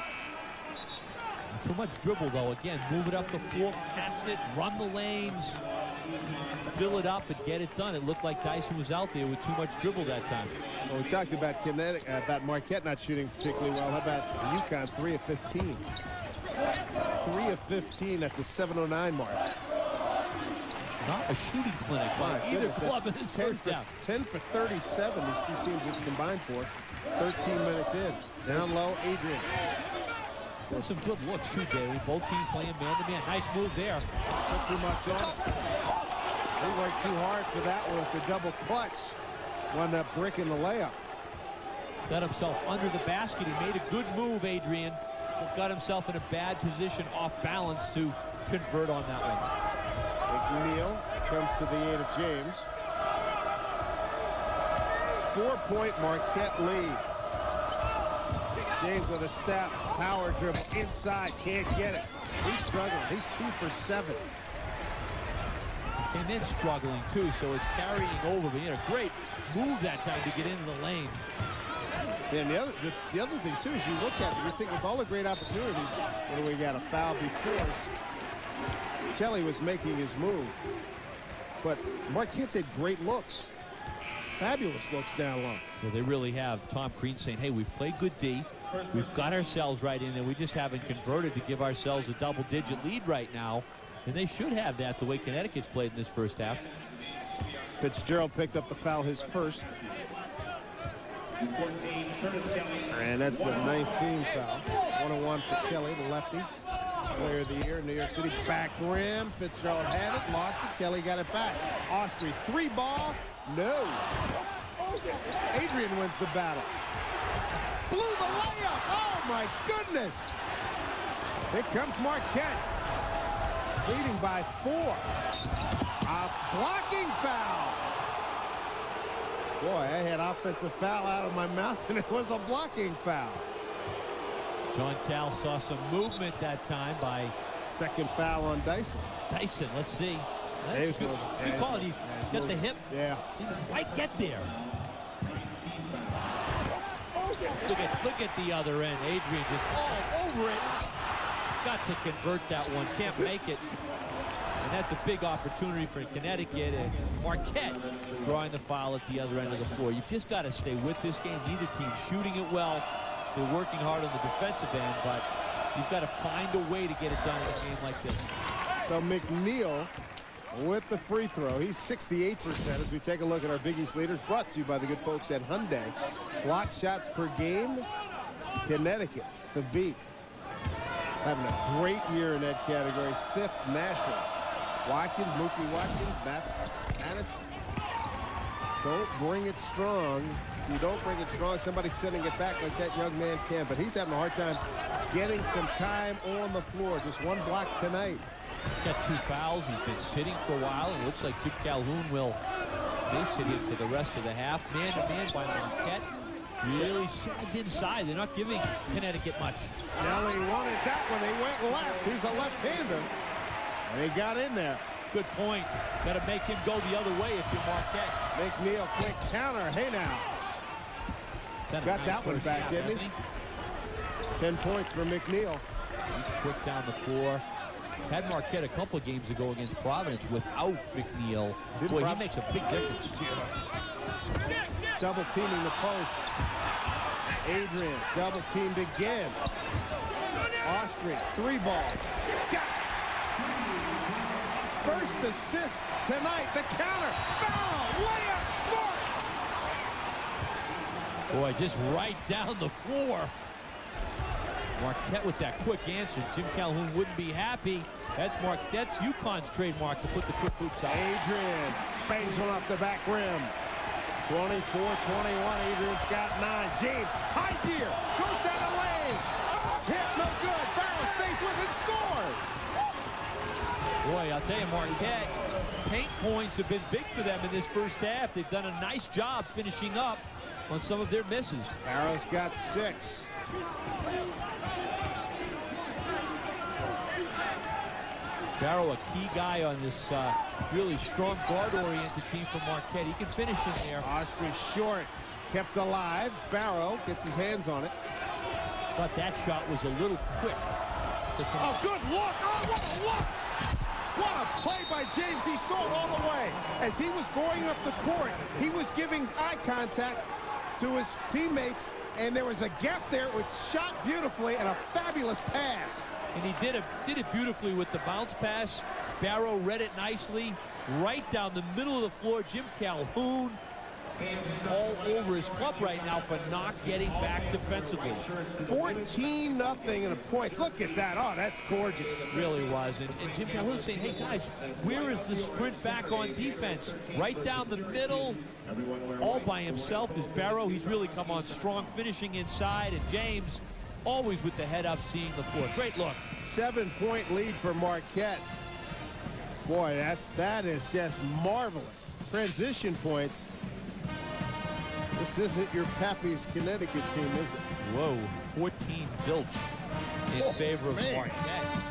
Too much dribble, though. Again, move it up the floor, pass it, run the lanes, fill it up, and get it done. It looked like Dyson was out there with too much dribble that time. Well, we talked about about Marquette not shooting particularly well. How about UConn, 3 of 15? 3 of 15 at the 7:09 mark. Not a shooting clinic by either club in this first half. 10 for 37 these two teams have combined for. 13 minutes in. Down low, Adrian. Got some good looks too, David. Both teams playing man-to-man. Nice move there. Not too much on it. They worked too hard for that one with the double clutch. Wound up bricking the layup. Got himself under the basket. He made a good move, Adrian. got himself in a bad position off balance to convert on that one. McNeil comes to the aid of James. 4-point Marquette lead. James with a step, power dribble inside, can't get it. He's struggling. He's 2 for 7. Came in struggling too, so it's carrying over. But he had a great move that time to get into the lane. And the other thing too is you look at it, you think with all the great opportunities, what do we got? A foul before. Kelly was making his move, but Marquette's had great looks. Fabulous looks down low. Well, they really have. Tom Crean saying, hey, we've played good D. We've got ourselves right in there. We just haven't converted to give ourselves a double-digit lead right now. And they should have that the way Connecticut's played in this first half. Fitzgerald picked up the foul, his first. And that's the 19th foul. 101 for Kelly, the lefty. Player of the year in New York City. Back rim. Fitzgerald had it, lost it. Kelly got it back. Austrie, 3-ball. No. Adrian wins the battle. Blew the layup. Oh, my goodness. Here comes Marquette. Leading by 4. A blocking foul. Boy, I had offensive foul out of my mouth, and it was a blocking foul. John Cal saw some movement that time by... Second foul on Dyson. Dyson, let's see. That's good. Good call. He's got the hip. Yeah. He didn't quite get there. Look at the other end. Adrian just all over it. Got to convert that one. Can't make it. And that's a big opportunity for Connecticut. And Marquette drawing the foul at the other end of the floor. You've just got to stay with this game. Neither team shooting it well. They're working hard on the defensive end, but you've got to find a way to get it done in a game like this. So McNeil with the free throw. He's 68% as we take a look at our Big East leaders, brought to you by the good folks at Hyundai. Block shots per game, Connecticut, the beat. Having a great year in that category. 5th national. Watkins, Mookie Watkins, Mattis. Don't bring it strong. If you don't bring it strong, somebody's sending it back like that young man can. But he's having a hard time getting some time on the floor. Just 1 block tonight. Got 2 fouls. He's been sitting for a while. It looks like Jim Calhoun will sit him for the rest of the half. Man-to-man by Marquette. Really sagged inside. They're not giving Connecticut much. Kelly wanted that one. They went left. He's a left-hander. And he got in there. Good point. Got to make him go the other way if you're Marquette. McNeil, quick counter. Hey, now. Got that one back, didn't he? 10 points for McNeil. He's quick down the floor. Had Marquette a couple of games ago against Providence without McNeil. Boy, he makes a big difference. Double teaming the post. Adrian double teamed again. Austrie, 3-ball. Got it. First assist tonight. The counter. Foul. Layup. Smart. Boy, just right down the floor. Marquette with that quick answer. Jim Calhoun wouldn't be happy. That's UConn's trademark to put the quick hoops out. Adrian bangs one off the back rim. 24-21. Adrian's got 9. James, high gear, goes down the lane. Oh, it's hit, no good. Barrow stays with it, scores. Boy, I'll tell you, Marquette, paint points have been big for them in this first half. They've done a nice job finishing up on some of their misses. Barrow's got 6. Barrow, a key guy on this really strong guard-oriented team from Marquette. He can finish in there. Austrie short, kept alive. Barrow gets his hands on it. But that shot was a little quick. Oh, good look. Oh, what a look. What a play by James. He saw it all the way. As he was going up the court, he was giving eye contact to his teammates, and there was a gap there which shot beautifully and a fabulous pass. And he did it beautifully with the bounce pass. Barrow read it nicely. Right down the middle of the floor. Jim Calhoun all over his club right now for not getting back defensively. 14-0 in the points. Look at that. Oh, that's gorgeous. It really was. And Jim Calhoun saying, hey, guys, where is the sprint back on defense? Right down the middle, all by himself is Barrow. He's really come on strong, finishing inside. And James always with the head up, seeing the floor. Great look. 7-point lead for Marquette. Boy, that is just marvelous. Transition points. This isn't your Pappy's Connecticut team, is it? Whoa, 14 zilch in favor of Marquette.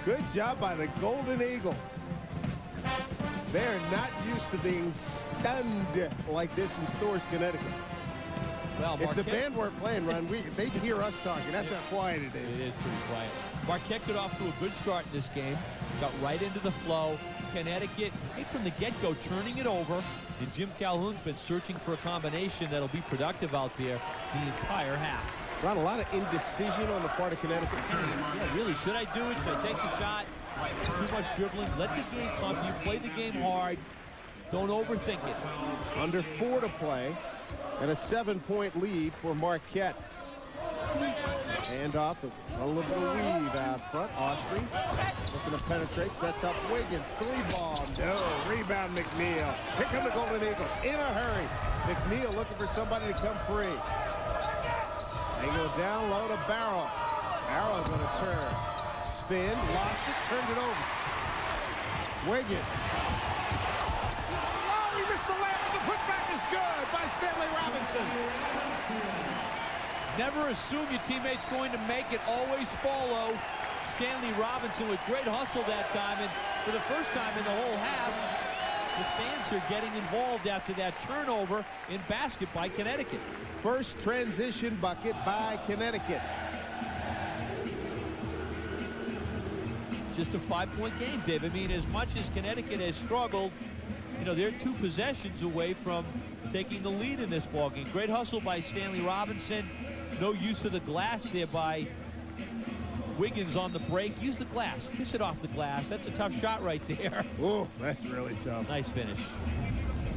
Good job by the Golden Eagles. They're not used to being stunned like this in Storrs, Connecticut. Well, if the band weren't playing, Ron, they'd hear us talking. That's how quiet it is. It is pretty quiet. Marquette got off to a good start in this game. Got right into the flow. Connecticut, right from the get-go, turning it over. And Jim Calhoun's been searching for a combination that'll be productive out there the entire half. Ron, a lot of indecision on the part of Connecticut. Yeah, really. Should I do it? Should I take the shot? Too much dribbling. Let the game come to you. Play the game hard. Don't overthink it. Under 4 to play. And a 7-point lead for Marquette. Hand off, a little bit of weave out front. Austri looking to penetrate, sets up Wiggins. 3-ball, no. Rebound McNeil. Here come the Golden Eagles in a hurry. McNeil looking for somebody to come free. They go down low to Barrow. Barrow going to turn. Spin, lost it, turned it over. Wiggins. Oh, he missed the layup. The putback is good by Stanley Robinson. Never assume your teammate's going to make it. Always follow. Stanley Robinson with great hustle that time. And for the first time in the whole half, the fans are getting involved after that turnover in basket by Connecticut. First transition bucket by Connecticut. Just a 5-point game, Dave. I mean, as much as Connecticut has struggled, you know, they're 2 possessions away from taking the lead in this ballgame. Great hustle by Stanley Robinson. No use of the glass there by Wiggins on the break. Use the glass. Kiss it off the glass. That's a tough shot right there. Oh, that's really tough. Nice finish.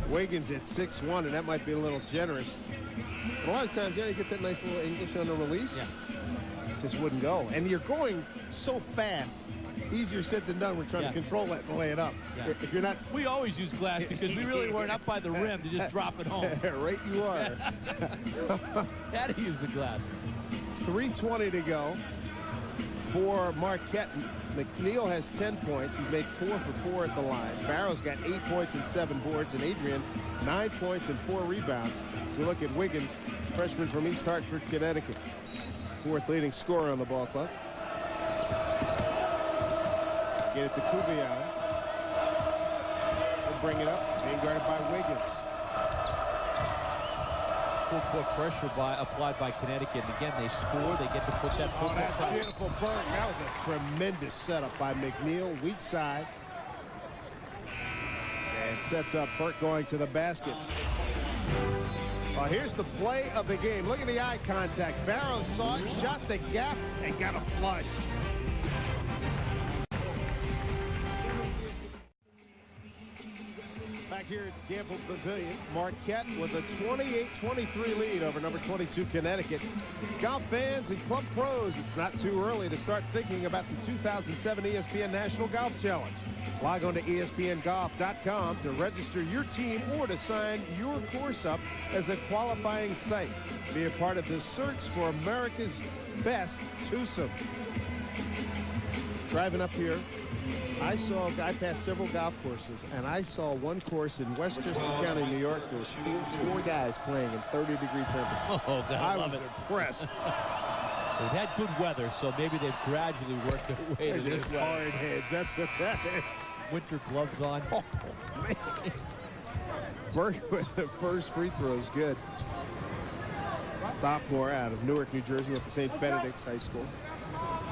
Wiggins at 6'1", and that might be a little generous. A lot of times, you get that nice little English on the release. Yeah. Just wouldn't go. And you're going so fast. Easier said than done. We're trying to control that and lay it up. Yeah. If you're not... We always use glass because we really weren't up by the rim to just drop it home. Right you are. Had to use the glass. 3:20 to go for Marquette. McNeil has 10 points. He's made 4 for 4 at the line. Barrow's got 8 points and 7 boards. And Adrian, 9 points and 4 rebounds. So look at Wiggins, freshman from East Hartford, Connecticut. 4th leading scorer on the ball club. Get it to Kubiak. He'll bring it up. Being guarded by Wiggins. Full court pressure applied by Connecticut. And again, they score. They get to put that foot. That's a beautiful burn. That was a tremendous setup by McNeil. Weak side. And sets up Burke going to the basket. Well, here's the play of the game. Look at the eye contact. Barrow saw it, shot the gap, and got a flush. Back here at Gamble Pavilion, Marquette with a 28-23 lead over number 22 Connecticut. Golf fans and club pros, it's not too early to start thinking about the 2007 ESPN National Golf Challenge. Log on to ESPNGolf.com to register your team or to sign your course up as a qualifying site. Be a part of the search for America's best twosome. Driving up here, I passed several golf courses, and I saw one course in Westchester County, New York. There was 4 guys playing in 30-degree temperatures. Oh, God, I was impressed. They've had good weather, so maybe they've gradually worked their way to this hard heads. That's what that is. Winter gloves on. Oh, man. Burke with the first free throw is good. Sophomore out of Newark, New Jersey at the St. Benedict's High School.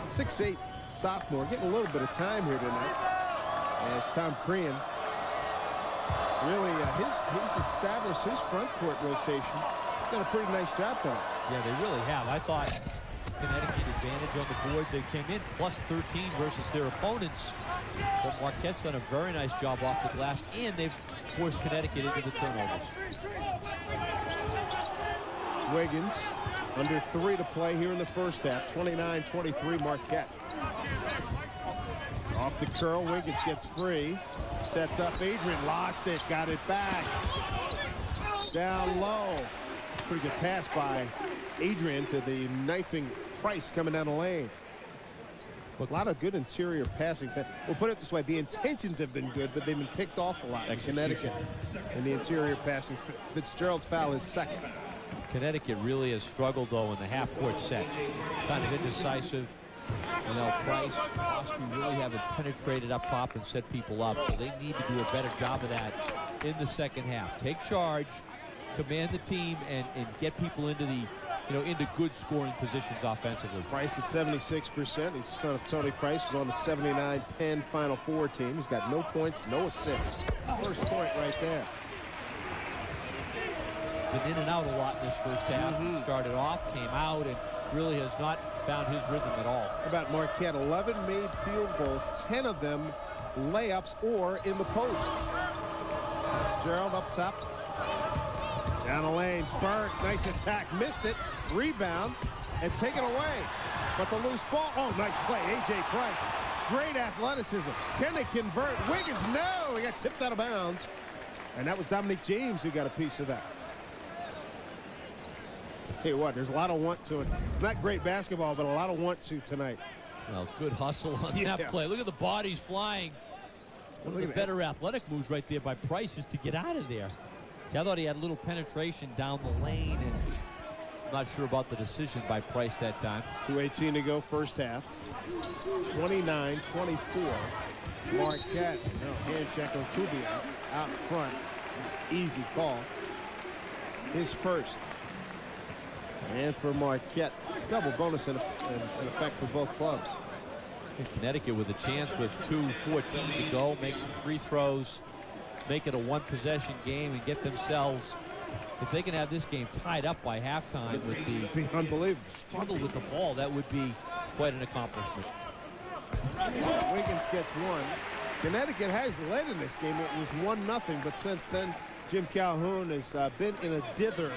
6'8". Sophomore getting a little bit of time here tonight as Tom Crean really he's established his front court rotation. Done a pretty nice job tonight. Yeah, they really have. I thought Connecticut advantage on the boards. They came in plus 13 versus their opponents, but Marquette's done a very nice job off the glass, and they've forced Connecticut into the turnovers. Wiggins under 3 to play here in the first half. 29-23 Marquette. Off the curl, Wiggins gets free. Sets up Adrian, lost it, got it back. Down low. Pretty good pass by Adrian to the knifing Price coming down the lane. But a lot of good interior passing. We'll put it this way. The intentions have been good, but they've been picked off a lot in Connecticut. In the interior passing. Fitzgerald's foul is second. Connecticut really has struggled, though, in the half-court set. Kind of indecisive. You know, Price, Austria really haven't penetrated up top and set people up, so they need to do a better job of that in the second half. Take charge, command the team, and get people into the, into good scoring positions offensively. Price at 76%. He's son of Tony Price. He's on the 79-10 Final Four team. He's got no points, no assists. First point right there. Been in and out a lot in this first half. He started off, came out, and really has not found his rhythm at all. How about Marquette? 11 made field goals, 10 of them layups or in the post. Fitzgerald up top. Down the lane, Burke, nice attack, missed it. Rebound, and take it away. But the loose ball, oh, nice play, A.J. Price. Great athleticism. Can they convert? Wiggins, no, he got tipped out of bounds. And that was Dominic James who got a piece of that. Tell you what, there's a lot of want to it. It's not great basketball, but a lot of want to tonight. Well, good hustle on that play. Look at the bodies flying. One of the better athletic moves right there by Price is to get out of there. See, I thought he had a little penetration down the lane, and I'm not sure about the decision by Price that time. 2:18 to go, first half. 29-24. Marquette, hand check on Kubiak out front. Easy call. His first. And for Marquette, double bonus in effect for both clubs. And Connecticut with a chance with 2:14 to go, make some free throws, make it a one-possession game, and get themselves, if they can have this game tied up by halftime with the be unbelievable struggle with the ball, that would be quite an accomplishment. Wiggins gets one. Connecticut has led in this game. It was 1-0, but since then, Jim Calhoun has been in a dither.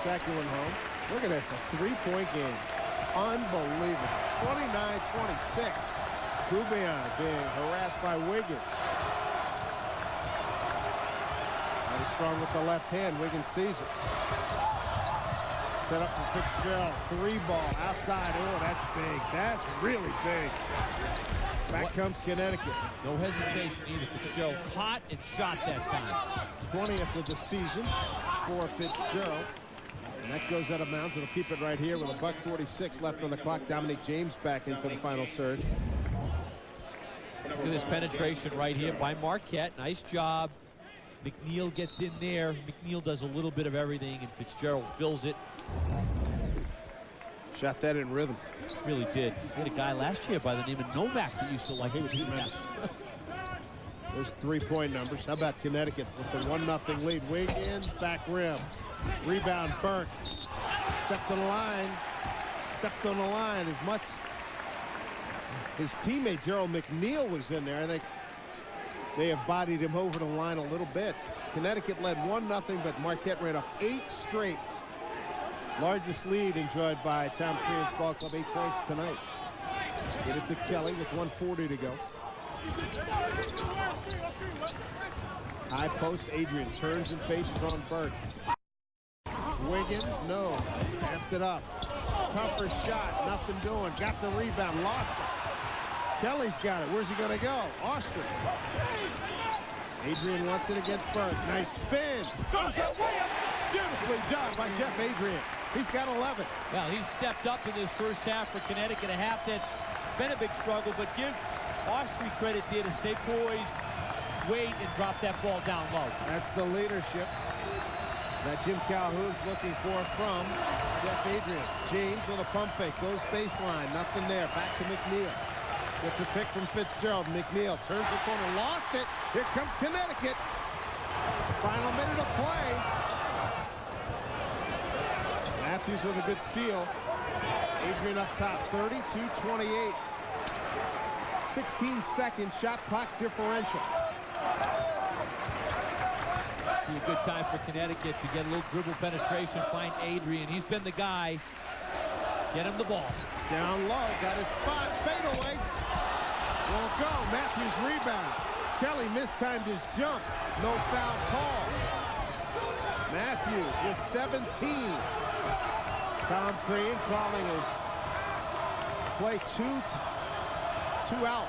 Second one home. Look at this, a three-point game. Unbelievable. 29-26. Kubiak being harassed by Wiggins. Not as strong with the left hand. Wiggins sees it. Set up for Fitzgerald. Three ball outside. Oh, that's big. That's really big. Back comes Connecticut. No hesitation either. Fitzgerald caught and shot that time. 20th of the season for Fitzgerald. And that goes out of bounds. It'll keep it right here with a $1:46 left on the clock. Dominic James back in for the final surge. Look at this penetration right here by Marquette. Nice job. McNeil gets in there. McNeil does a little bit of everything, and Fitzgerald fills it. Shot that in rhythm. Really did. We had a guy last year by the name of Novak that used to like to do that. Those three-point numbers. How about Connecticut with the 1-0 lead? Wiggins, back rim. Rebound, Burke. Stepped on the line. Stepped on the line as much. His teammate, Gerald McNeil, was in there. I think they have bodied him over the line a little bit. Connecticut led 1-0, but Marquette ran up 8 straight. Largest lead enjoyed by Tom Crean's ball club, 8 points tonight. Get it to Kelly with 1:40 to go. High post, Adrian turns and faces on Burke. Wiggins, no. Passed it up. Tougher shot, nothing doing. Got the rebound, lost it. Kelly's got it. Where's he going to go? Austin. Adrian wants it against Burke. Nice spin. Goes up, way up. Beautifully done by Jeff Adrian. He's got 11. Well, he's stepped up in this first half for Connecticut, a half that's been a big struggle, but give Austria credit there to stay poised, wait, and drop that ball down low. That's the leadership that Jim Calhoun's looking for from Jeff Adrian. James with a pump fake, goes baseline, nothing there. Back to McNeil. Gets a pick from Fitzgerald. McNeil turns the corner, lost it. Here comes Connecticut. Final minute of play. Matthews with a good seal. Adrian up top, 32-28. 16-second shot clock differential. Be a good time for Connecticut to get a little dribble penetration, find Adrian. He's been the guy. Get him the ball. Down low, got his spot, fade away. Won't go, Matthews rebound. Kelly mistimed his jump. No foul call. Matthews with 17. Tom Crean calling his play two out.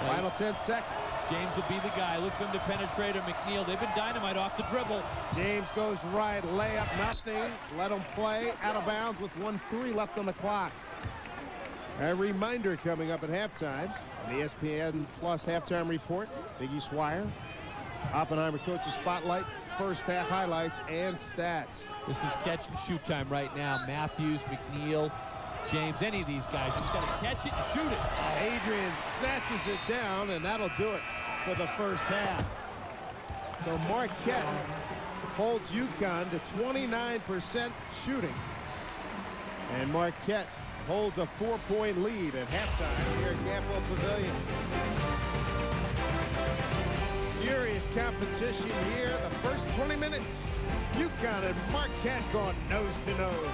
Final 10 seconds. James will be the guy. Look for him to penetrate or McNeil. They've been dynamite off the dribble. James goes right, layup, nothing. Let him play out of bounds with 1:03 left on the clock. A reminder coming up at halftime. The ESPN Plus halftime report. Biggie Swire, Oppenheimer Coaches Spotlight, first half highlights and stats. This is catch and shoot time right now. Matthews, McNeil, James, any of these guys just got to catch it and shoot it. Adrian snatches it down, and that'll do it for the first half. So Marquette holds UConn to 29% shooting. And Marquette holds a 4-point lead at halftime here at Gampel Pavilion. Furious competition here. The first 20 minutes, UConn and Marquette going nose to nose.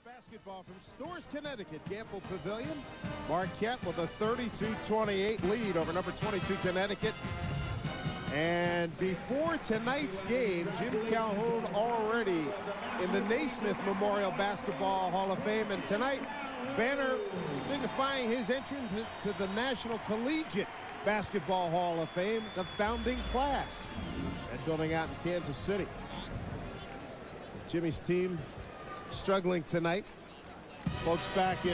Basketball from Storrs, Connecticut, Gampel Pavilion. Marquette with a 32-28 lead over number 22 Connecticut. And before tonight's game, Jim Calhoun already in the Naismith Memorial Basketball Hall of Fame. And tonight, banner signifying his entrance to the National Collegiate Basketball Hall of Fame, the founding class. That building out in Kansas City. Jimmy's team struggling tonight. Folks back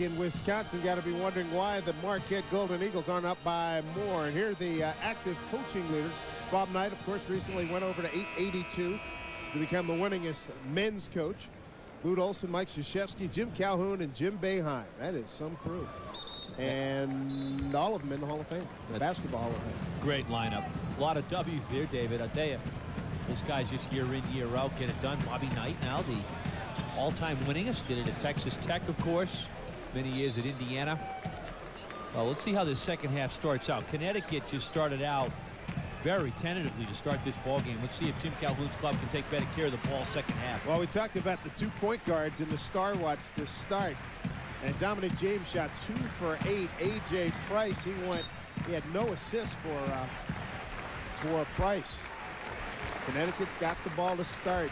in Wisconsin got to be wondering why the Marquette Golden Eagles aren't up by more. And here are the active coaching leaders. Bob Knight, of course, recently went over to 882 to become the winningest men's coach. Lute Olson, Mike Krzyzewski, Jim Calhoun, and Jim Boeheim. That is some crew. And all of them in the Hall of Fame, the Basketball Hall of Fame. Great lineup. A lot of W's there, David. I'll tell you, those guys just year in, year out get it done. Bobby Knight now the all-time winningest. Did it at Texas Tech, of course. Many years at Indiana. Well, let's see how this second half starts out. Connecticut just started out very tentatively to start this ball game. Let's see if Jim Calhoun's club can take better care of the ball second half. Well, we talked about the 2 point guards in the Star Watch to start. And Dominic James shot 2 for 8. A.J. Price, he had no assist for Price. Connecticut's got the ball to start.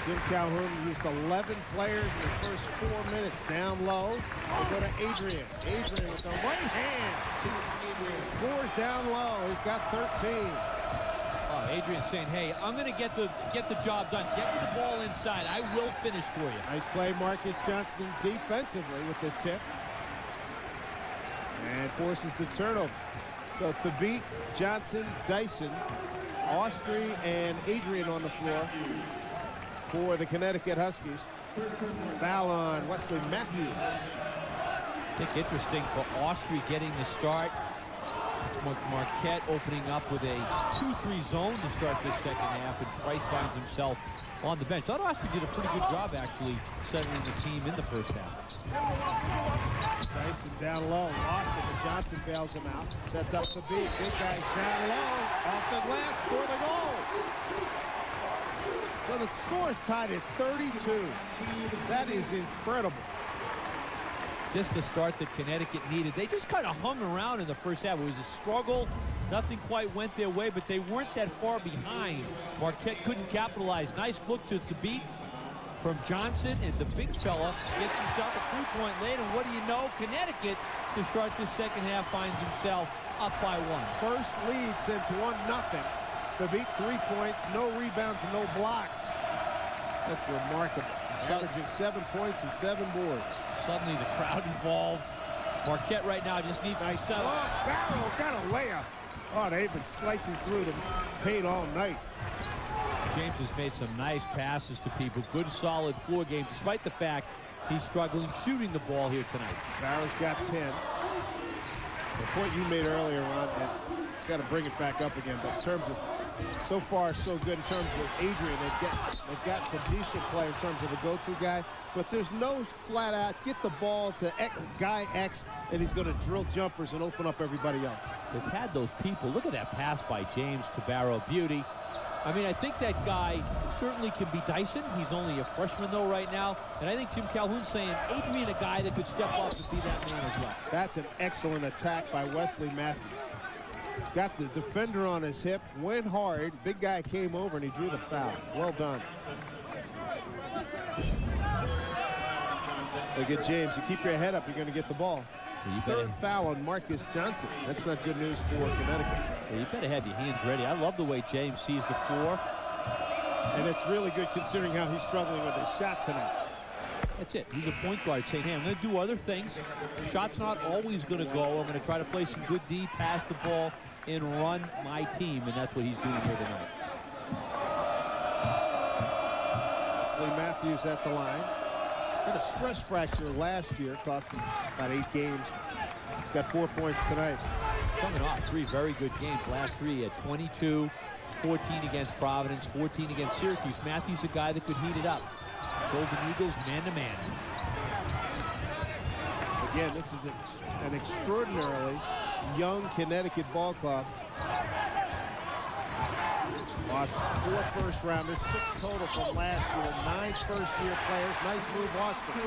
Jim Calhoun used 11 players in the first 4 minutes. Down low, we'll go to Adrian. Adrian with the right hand. Scores down low. He's got 13. Oh, Adrian saying, hey, I'm going to get the job done. Get me the ball inside. I will finish for you. Nice play, Marcus Johnson defensively with the tip. And forces the turnover. So Thabit, Johnson, Dyson, Austrie, and Adrian on the floor for the Connecticut Huskies. Foul on Wesley Matthews. I think interesting for Austrie getting the start. It's Marquette opening up with a 2-3 zone to start this second half, and Price finds himself on the bench. I thought Austrie did a pretty good job, actually, settling the team in the first half. Dyson down low, lost it, but Johnson bails him out. Sets up the beat. Big guys down low, off the glass, score the goal. So the score is tied at 32. That is incredible. Just the start that Connecticut needed. They just kind of hung around in the first half. It was a struggle. Nothing quite went their way, but they weren't that far behind. Marquette couldn't capitalize. Nice look to the beat from Johnson, and the big fella gets himself a 3-point lead. And what do you know? Connecticut, to start this second half, finds himself up by 1. First lead since 1-0. Thabit 3 points, no rebounds, no blocks. That's remarkable. Averaging 7 points and 7 boards. Suddenly the crowd involved. Marquette right now just needs to settle. Barrow got a layup. Oh, they've been slicing through the paint all night. James has made some nice passes to people. Good, solid floor game, despite the fact he's struggling shooting the ball here tonight. Barrow's got 10. The point you made earlier, Ron, that got to bring it back up again. But in terms of so far, so good in terms of Adrian. They've got some decent play in terms of a go-to guy. But there's no flat out, get the ball to guy X, and he's going to drill jumpers and open up everybody else. They've had those people. Look at that pass by James to Barrow. Beauty. I mean, I think that guy certainly can be Dyson. He's only a freshman, though, right now. And I think Jim Calhoun's saying Adrian, a guy that could step up and be that man as well. That's an excellent attack by Wesley Matthews. Got the defender on his hip, went hard. Big guy came over, and he drew the foul. Well done. Look at James. You keep your head up, you're going to get the ball. Third foul on Marcus Johnson. That's not good news for Connecticut. Yeah, you better have your hands ready. I love the way James sees the floor. And it's really good considering how he's struggling with his shot tonight. That's it. He's a point guard saying, hey, I'm going to do other things. Shot's not always going to go. I'm going to try to play some good D, pass the ball, and run my team. And that's what he's doing here tonight. Wesley Matthews at the line. Had a stress fracture last year, cost him about 8 games. He's got 4 points tonight. Coming off 3 very good games. Last 3 at 22, 14 against Providence, 14 against Syracuse. Matthews, a guy that could heat it up. Golden Eagles man-to-man. Again, this is an extraordinarily young Connecticut ball club. Lost 4 first-rounders, 6 total from last year, 9 first-year players. Nice move, Austin.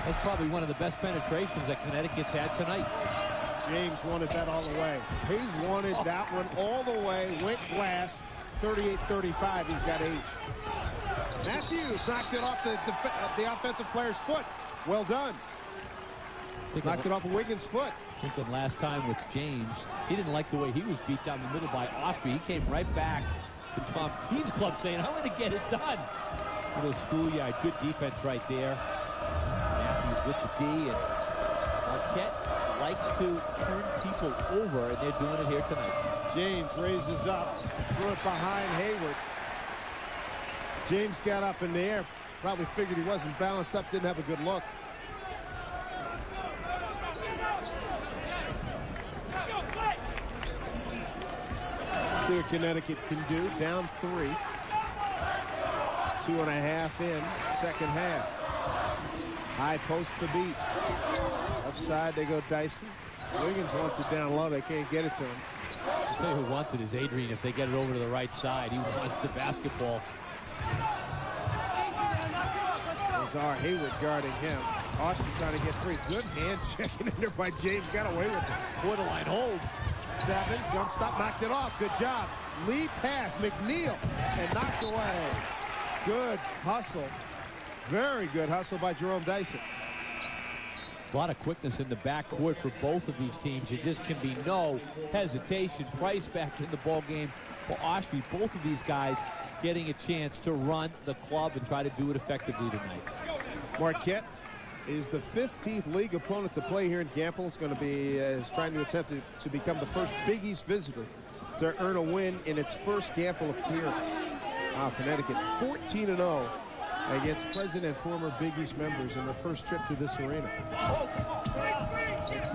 That's probably one of the best penetrations that Connecticut's had tonight. James wanted that all the way. He wanted that one all the way. Went glass, 38-35. He's got 8. Matthews knocked it off the offensive player's foot. Well done. Knocked it off of Wiggins' foot. Thinking last time with James, he didn't like the way he was beat down the middle by Austria. He came right back to Tom Crean's club saying, I'm going to get it done. A little schoolyard, good defense right there. Matthews with the D, and Marquette likes to turn people over, and they're doing it here tonight. James raises up, threw it behind Hayward. James got up in the air, probably figured he wasn't balanced up, didn't have a good look. See what Connecticut can do. Down 3. 2.5 in, second half. High post the beat. Offside, they go Dyson. Wiggins wants it down low. They can't get it to him. I'll tell you who wants it is Adrian. If they get it over to the right side, he wants the basketball. There's our Hayward guarding him. Austin trying to get free. Good hand checking in there by James. Got away with it. Borderline hold. 7, jump stop, knocked it off. Good job. Lead pass, McNeil, and knocked away. Good hustle. Very good hustle by Jerome Dyson. A lot of quickness in the backcourt for both of these teams. There just can be no hesitation. Price back in the ball game for Austria. Both of these guys getting a chance to run the club and try to do it effectively tonight. Marquette is the 15th league opponent to play here in Gampel. It's going to be trying to attempt to become the first Big East visitor to earn a win in its first Gampel appearance. Wow, Connecticut 14-0 against present and former Big East members in their first trip to this arena.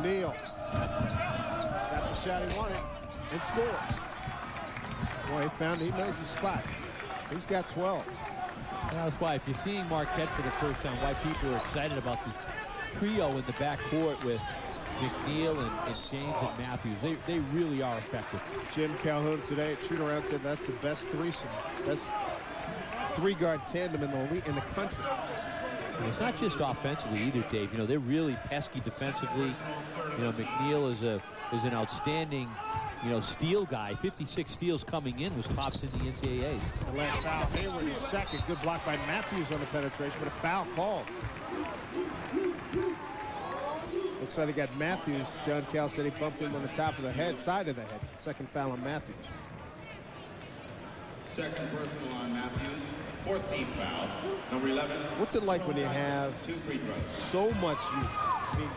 Neal got the shot he wanted and scores. Boy, he knows his spot. He's got 12. And that's why, if you're seeing Marquette for the first time, why people are excited about this trio in the backcourt with McNeil and James and Matthews. They really are effective. Jim Calhoun today at shoot-around said that's the best threesome, best 3-guard tandem in the country. And it's not just offensively either, Dave. You know, they're really pesky defensively. You know, McNeil is an outstanding, you know, steal guy. 56 steals coming in, was tops in the NCAAs. The last foul, Hayward is second. Good block by Matthews on the penetration, but a foul called. Looks like he got Matthews. John Cal said he bumped him on the top of the head, side of the head. Second foul on Matthews. Second personal on Matthews. 14th foul. Number 11. What's it like when you have so much youth? I mean,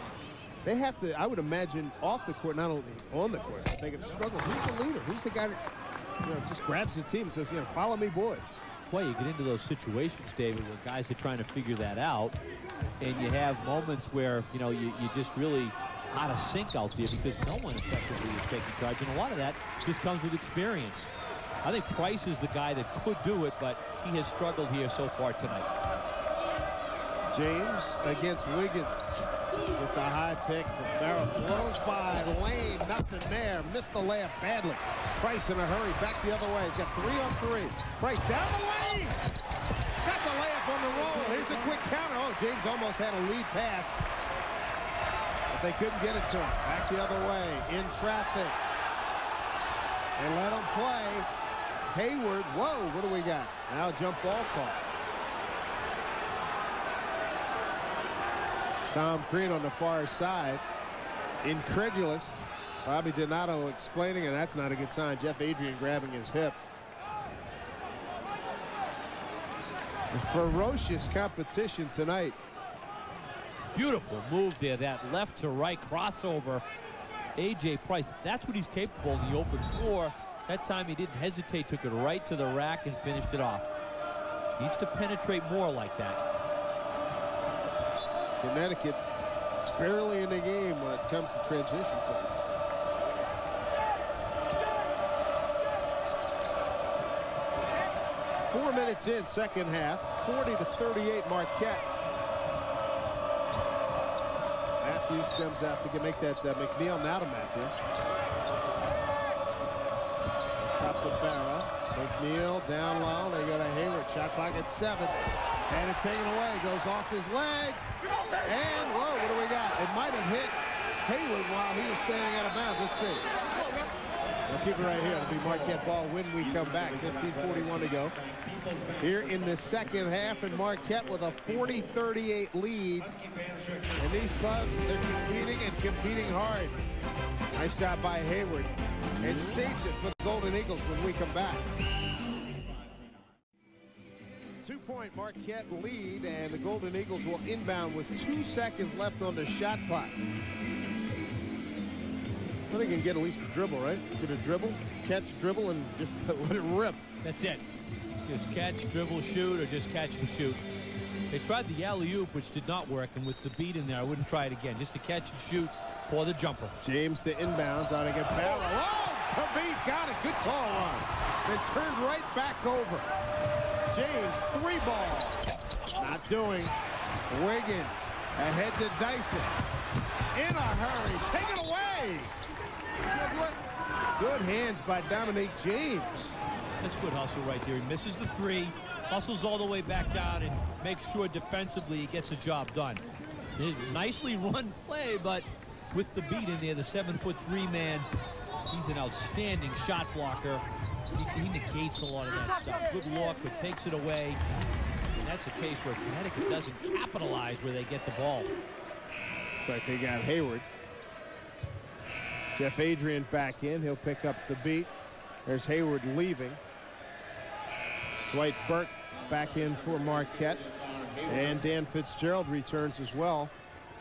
they have to, I would imagine, off the court, not only on the court, they're going to struggle. Who's the leader? Who's the guy that, you know, just grabs the team and says, you know, follow me, boys? That's why you get into those situations, David, where guys are trying to figure that out, and you have moments where, you know, you just really out of sync out there because no one effectively is taking charge, and a lot of that just comes with experience. I think Price is the guy that could do it, but he has struggled here so far tonight. James against Wiggins. It's a high pick from Barrow. Close by Lane. Nothing there. Missed the layup badly. Price in a hurry. Back the other way. He's got 3 on 3. Price down the lane. Got the layup on the roll. Here's a quick counter. Oh, James almost had a lead pass. But they couldn't get it to him. Back the other way. In traffic. They let him play. Hayward. Whoa, what do we got? Now jump ball call. Tom Crean on the far side. Incredulous. Bobby Donato explaining, and that's not a good sign. Jeff Adrian grabbing his hip. A ferocious competition tonight. Beautiful move there. That left to right crossover. A.J. Price, that's what he's capable in the open floor. That time he didn't hesitate, took it right to the rack and finished it off. Needs to penetrate more like that. Connecticut barely in the game when it comes to transition points. Four minutes in, second half, 40-38 Marquette. Matthews comes out to make that McNeil now to Matthews. Top the barrel. McNeil down low. They go to Hayward. Shot clock at 7. And it's taken away. Goes off his leg. And, whoa, what do we got? It might have hit Hayward while he was standing out of bounds. Let's see. We'll keep it right here. It'll be Marquette ball when we come back. 15:41 to go. Here in the second half, and Marquette with a 40-38 lead. And these clubs, they're competing and competing hard. Nice job by Hayward. And saves it for the Golden Eagles when we come back. 2-point Marquette lead, and the Golden Eagles will inbound with 2 seconds left on the shot clock. I think he can get at least a dribble, right? Get a dribble, catch, dribble, and just let it rip. That's it. Just catch, dribble, shoot, or just catch and shoot. They tried the alley-oop, which did not work, and with the beat in there, I wouldn't try it again. Just to catch and shoot or the jumper. James to inbounds on against Barrow. Oh, Khabib got it. Good call, Ron. Then turned right back over. James, 3 ball. Not doing. Wiggins ahead to Dyson. In a hurry. Take it away. Good hands by Dominique James. That's good hustle right there. He misses the 3, hustles all the way back down, and makes sure defensively he gets the job done. Nicely run play, but with the beat in there, the 7'3" man, he's an outstanding shot blocker. He negates a lot of that stuff. Good look, but takes it away. And that's a case where Connecticut doesn't capitalize where they get the ball. Looks like they got Hayward. Jeff Adrian back in. He'll pick up the beat. There's Hayward leaving. Dwight Burke back in for Marquette. And Dan Fitzgerald returns as well.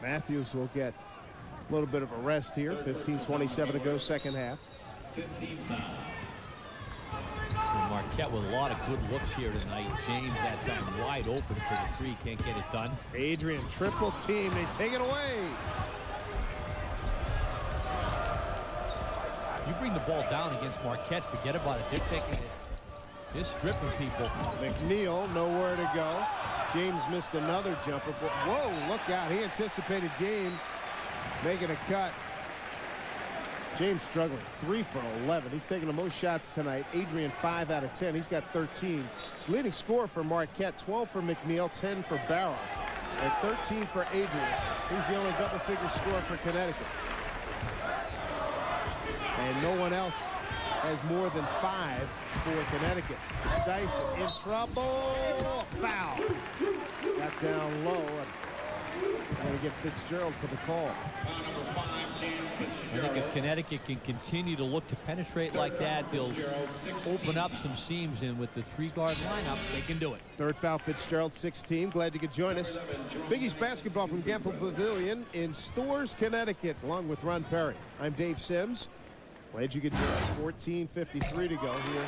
Matthews will get a little bit of a rest here. 15:27 to go, second half. And Marquette with a lot of good looks here tonight. James that time wide open for the 3. Can't get it done. Adrian triple team. They take it away. You bring the ball down against Marquette, forget about it. They're taking it. They're stripping people. McNeil nowhere to go. James missed another jumper, but whoa, look out. He anticipated James making a cut. James struggling. 3 for 11. He's taking the most shots tonight. Adrian 5 out of 10. He's got 13. Leading scorer for Marquette, 12 for McNeil, 10 for Barrow, and 13 for Adrian. He's the only double-figure scorer for Connecticut. And no one else has more than 5 for Connecticut. Dyson in trouble. Foul. Got down low. And going to get Fitzgerald for the call. I think if Connecticut can continue to look to penetrate like that, they'll open up some seams, and with the 3-guard lineup, they can do it. Third foul, Fitzgerald, 16. Glad you could join us. Big East basketball from Gamble Pavilion in Stores, Connecticut, along with Ron Perry. I'm Dave Sims. Glad you could join us. 14:53 to go here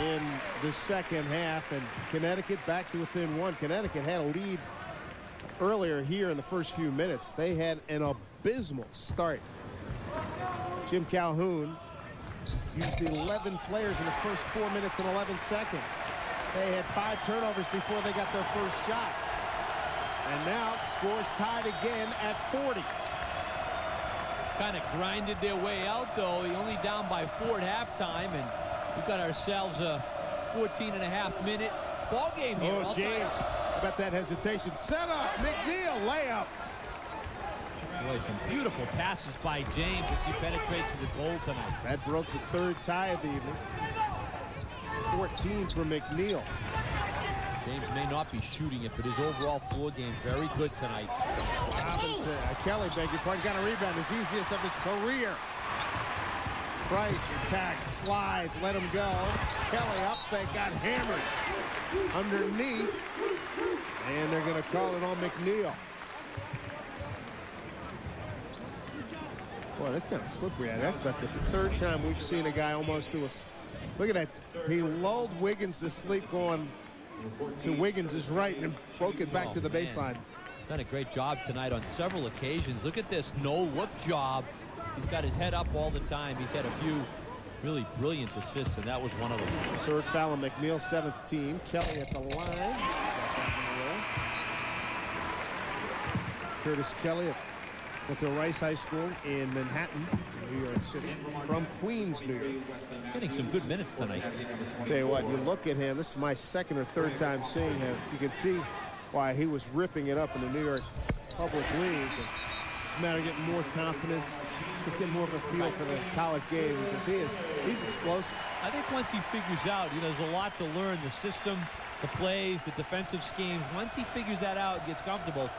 in the second half, and Connecticut back to within 1. Connecticut had a lead earlier here in the first few minutes. They had an abysmal start. Jim Calhoun used 11 players in the first 4 minutes and 11 seconds. They had 5 turnovers before they got their first shot. And now scores tied again at 40. Kind of grinded their way out, though. He only down by 4 at halftime, and we've got ourselves a 14.5-minute ball game here. Oh, James, about that hesitation. Set up, McNeil, layup. Boy, some beautiful passes by James as he penetrates to the goal tonight. That broke the 3rd tie of the evening. 14 for McNeil. James may not be shooting it, but his overall floor game very good tonight. Kelly, beg your pardon, got a rebound, his easiest of his career. Price attacks, slides, let him go. Kelly up, they got hammered underneath, and they're going to call it on McNeil. Boy, that's kind of slippery. That's about the 3rd time we've seen a guy almost do a... Look at that. He lulled Wiggins to sleep going to Wiggins' right and broke it back to the baseline. Done a great job tonight on several occasions. Look at this no-look job. He's got his head up all the time. He's had a few really brilliant assists, and that was one of them. 3rd foul on McNeil, 7th team. Kelly at the line. Curtis Kelly went to Rice High School in Manhattan, New York City, from Queens, New York. Getting some good minutes tonight. Tell you what, you look at him, this is my 2nd or 3rd time seeing him. You can see why he was ripping it up in the New York Public League. It's a matter of getting more confidence, just getting more of a feel for the college game, because he's explosive. I think once he figures out, there's a lot to learn, the system, the plays, the defensive schemes. Once he figures that out and gets comfortable,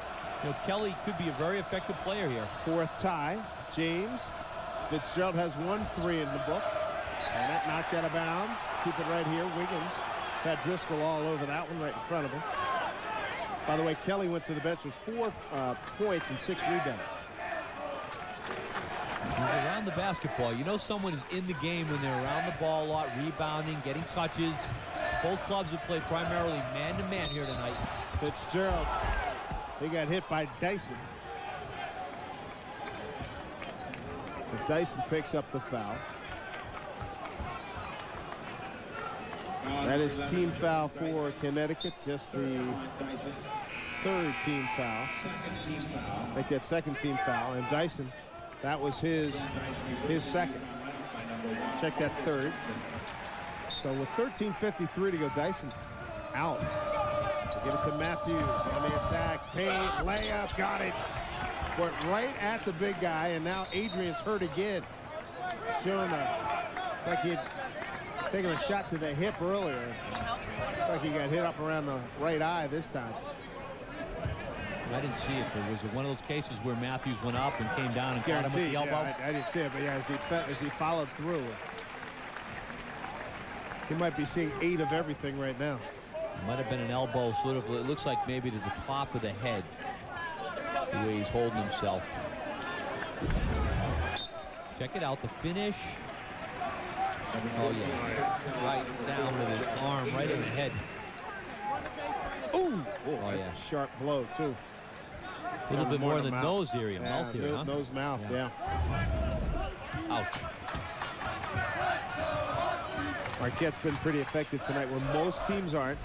Kelly could be a very effective player here. 4th tie. James Fitzgerald has 1 3 in the book, and that knocked out of bounds. Keep it right here. Wiggins had Driscoll all over that one right in front of him. By the way, Kelly went to the bench with 4 points and 6 rebounds. He's around the basketball. Someone is in the game when they're around the ball a lot, rebounding, getting touches. Both clubs have played primarily man-to-man here tonight. Fitzgerald, he got hit by Dyson. But Dyson picks up the foul. That is team foul for Connecticut, just the 3rd team foul. Make that 2nd team foul, and Dyson, that was his 2nd. Check that 3rd. So with 13:53 to go, Dyson out. Get it to Matthews on the attack. Paint, layup, got it. Went right at the big guy, and now Adrian's hurt again. Showing like he'd taken a shot to the hip earlier. Like he got hit up around the right eye this time. I didn't see it, but was it one of those cases where Matthews went up and came down and caught him with the elbow? Yeah, I didn't see it, but yeah, as he followed through. He might be seeing 8 of everything right now. Might have been an elbow, sort of, it looks like maybe to the top of the head, the way he's holding himself. Check it out, the finish. Oh, yeah. Right down with his arm, right in the head. Ooh! Oh, that's a sharp blow, too. A little bit more in the nose area, mouth here, huh? Nose, mouth, yeah. Ouch. Marquette's been pretty effective tonight where most teams aren't.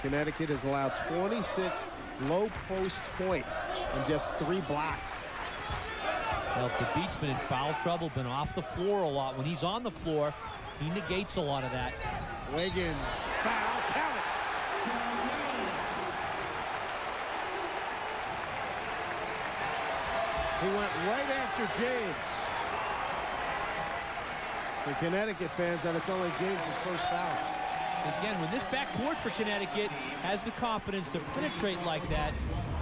Connecticut has allowed 26 low post points and just 3 blocks. Well, if the Beach's been in foul trouble, been off the floor a lot. When he's on the floor, he negates a lot of that. Wiggins, foul, count it. He went right after James. For Connecticut fans, and it's only James's 1st foul. Again, when this backcourt for Connecticut has the confidence to penetrate like that,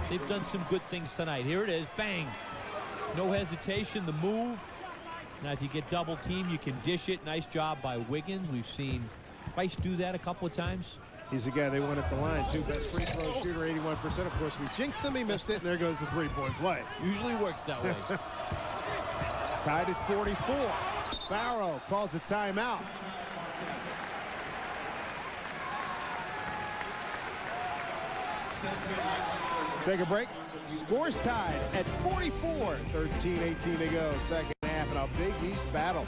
they've done some good things tonight. Here it is, bang. No hesitation, the move. Now, if you get double team, you can dish it. Nice job by Wiggins. We've seen Price do that a couple of times. He's a guy they won at the line, too. Best free throw shooter, 81%. Of course, we jinxed him. He missed it, and there goes the 3-point play. Usually works that way. Tied at 44. Barrow calls a timeout. Take a break. Scores tied at 44. 13-18 to go. 2nd half in a Big East battle.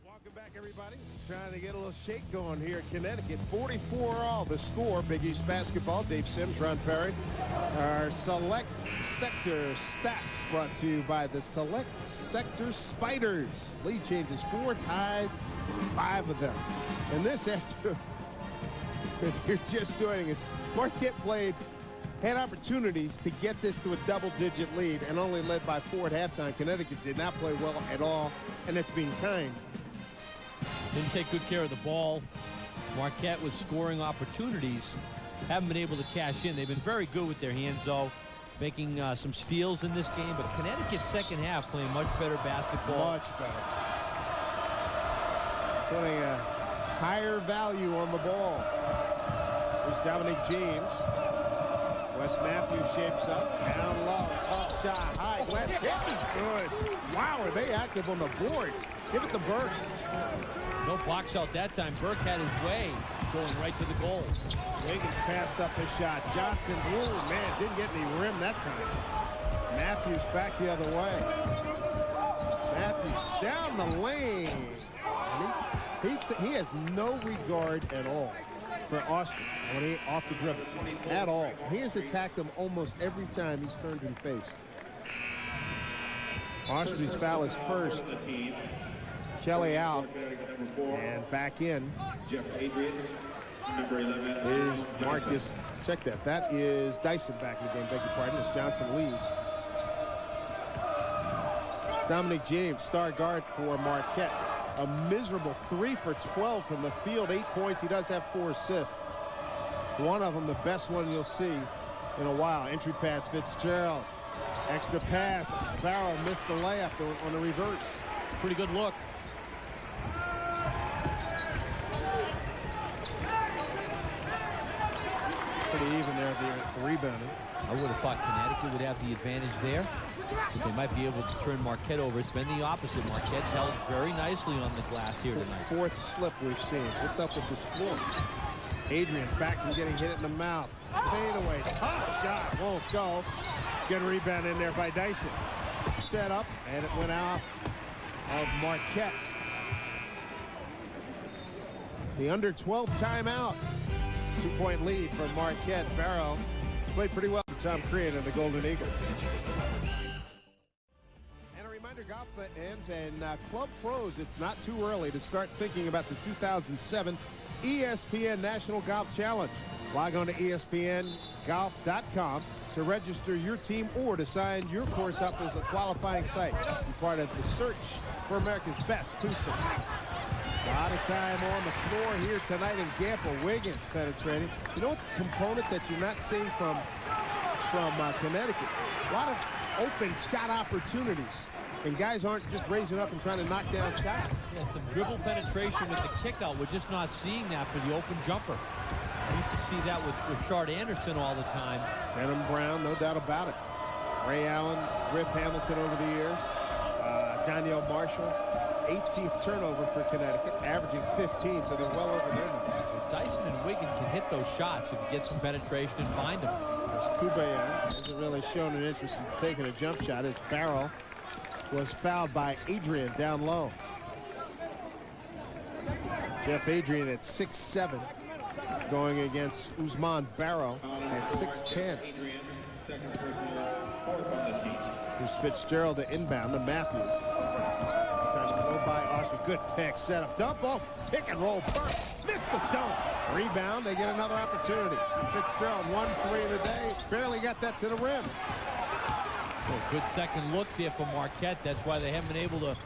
Welcome back, everybody. Trying to get a little shake going here at Connecticut. 44 all the score. Big East basketball. Dave Sims, Ron Perry, Our Select Sector stats brought to you by the Select Sector Spiders. Lead changes 4 ties, 5 of them. And this after, if you're just joining us, Marquette had opportunities to get this to a double-digit lead and only led by 4 at halftime. Connecticut did not play well at all, and it's been kind. Didn't take good care of the ball. Marquette with scoring opportunities. Haven't been able to cash in. They've been very good with their hands, though, making some steals in this game. But Connecticut's second half playing much better basketball. Much better. Putting a higher value on the ball. There's Dominic James. Wes Matthews shapes up. Down low. Tough shot. High. Left hip is good. Wow, are they active on the boards? Give it to Burke. No box out that time. Burke had his way going right to the goal. Wiggins passed up his shot. Johnson, ooh, man, didn't get any rim that time. Matthews back the other way. Matthews down the lane. And he has no regard at all for Austin when he off the dribble at all. He has attacked him almost every time he's turned and faced. Austin's foul is first. Kelly out and back in is Marcus. Check that. That is Dyson back in the game. Beg your pardon. As Johnson leaves. Dominic James, star guard for Marquette. A miserable 3 for 12 from the field. 8 points. He does have 4 assists. One of them, the best one you'll see in a while. Entry pass, Fitzgerald. Extra pass. Barrow missed the layup on the reverse. Pretty good look. Pretty even there, the rebounding. I would have thought Connecticut would have the advantage there, but they might be able to turn Marquette over. It's been the opposite. Marquette's held very nicely on the glass here tonight. 4th slip we've seen. What's up with this floor? Adrian back from getting hit in the mouth. Fade away. Tough shot. Won't go. Good rebound in there by Dyson. Set up, and it went off of Marquette. The under 12 timeout. 2-point lead for Marquette. Barrow played pretty well for Tom Crean and the Golden Eagles. And a reminder, golf fans and club pros, it's not too early to start thinking about the 2007 ESPN National Golf Challenge. Log on to ESPNGolf.com to register your team or to sign your course up as a qualifying site. Be part of the search for America's best twosome. A lot of time on the floor here tonight in Gamble. Wiggins penetrating. You know what component that you're not seeing from Connecticut? A lot of open shot opportunities. And guys aren't just raising up and trying to knock down shots. Yeah, some dribble penetration with the kick out. We're just not seeing that for the open jumper. I used to see that with Shard Anderson all the time. Tatum Brown, no doubt about it. Ray Allen, Rip Hamilton over the years. Danielle Marshall. 18th turnover for Connecticut, averaging 15, so they're well over their numbers. Dyson and Wiggins can hit those shots if you get some penetration and find them. There's Kubayan. Hasn't really shown an interest in taking a jump shot as Barrow was fouled by Adrian down low. Jeff Adrian at 6'7", going against Usman Barrow at 6'10". Here's Fitzgerald to inbound to Matthews. By Austin. Good pick, set up, dump, oh, pick and roll, first, missed the dunk. Rebound, they get another opportunity. Fitzgerald, 1-3 in the day, barely got that to the rim. Well, good second look there for Marquette. That's why they haven't been able to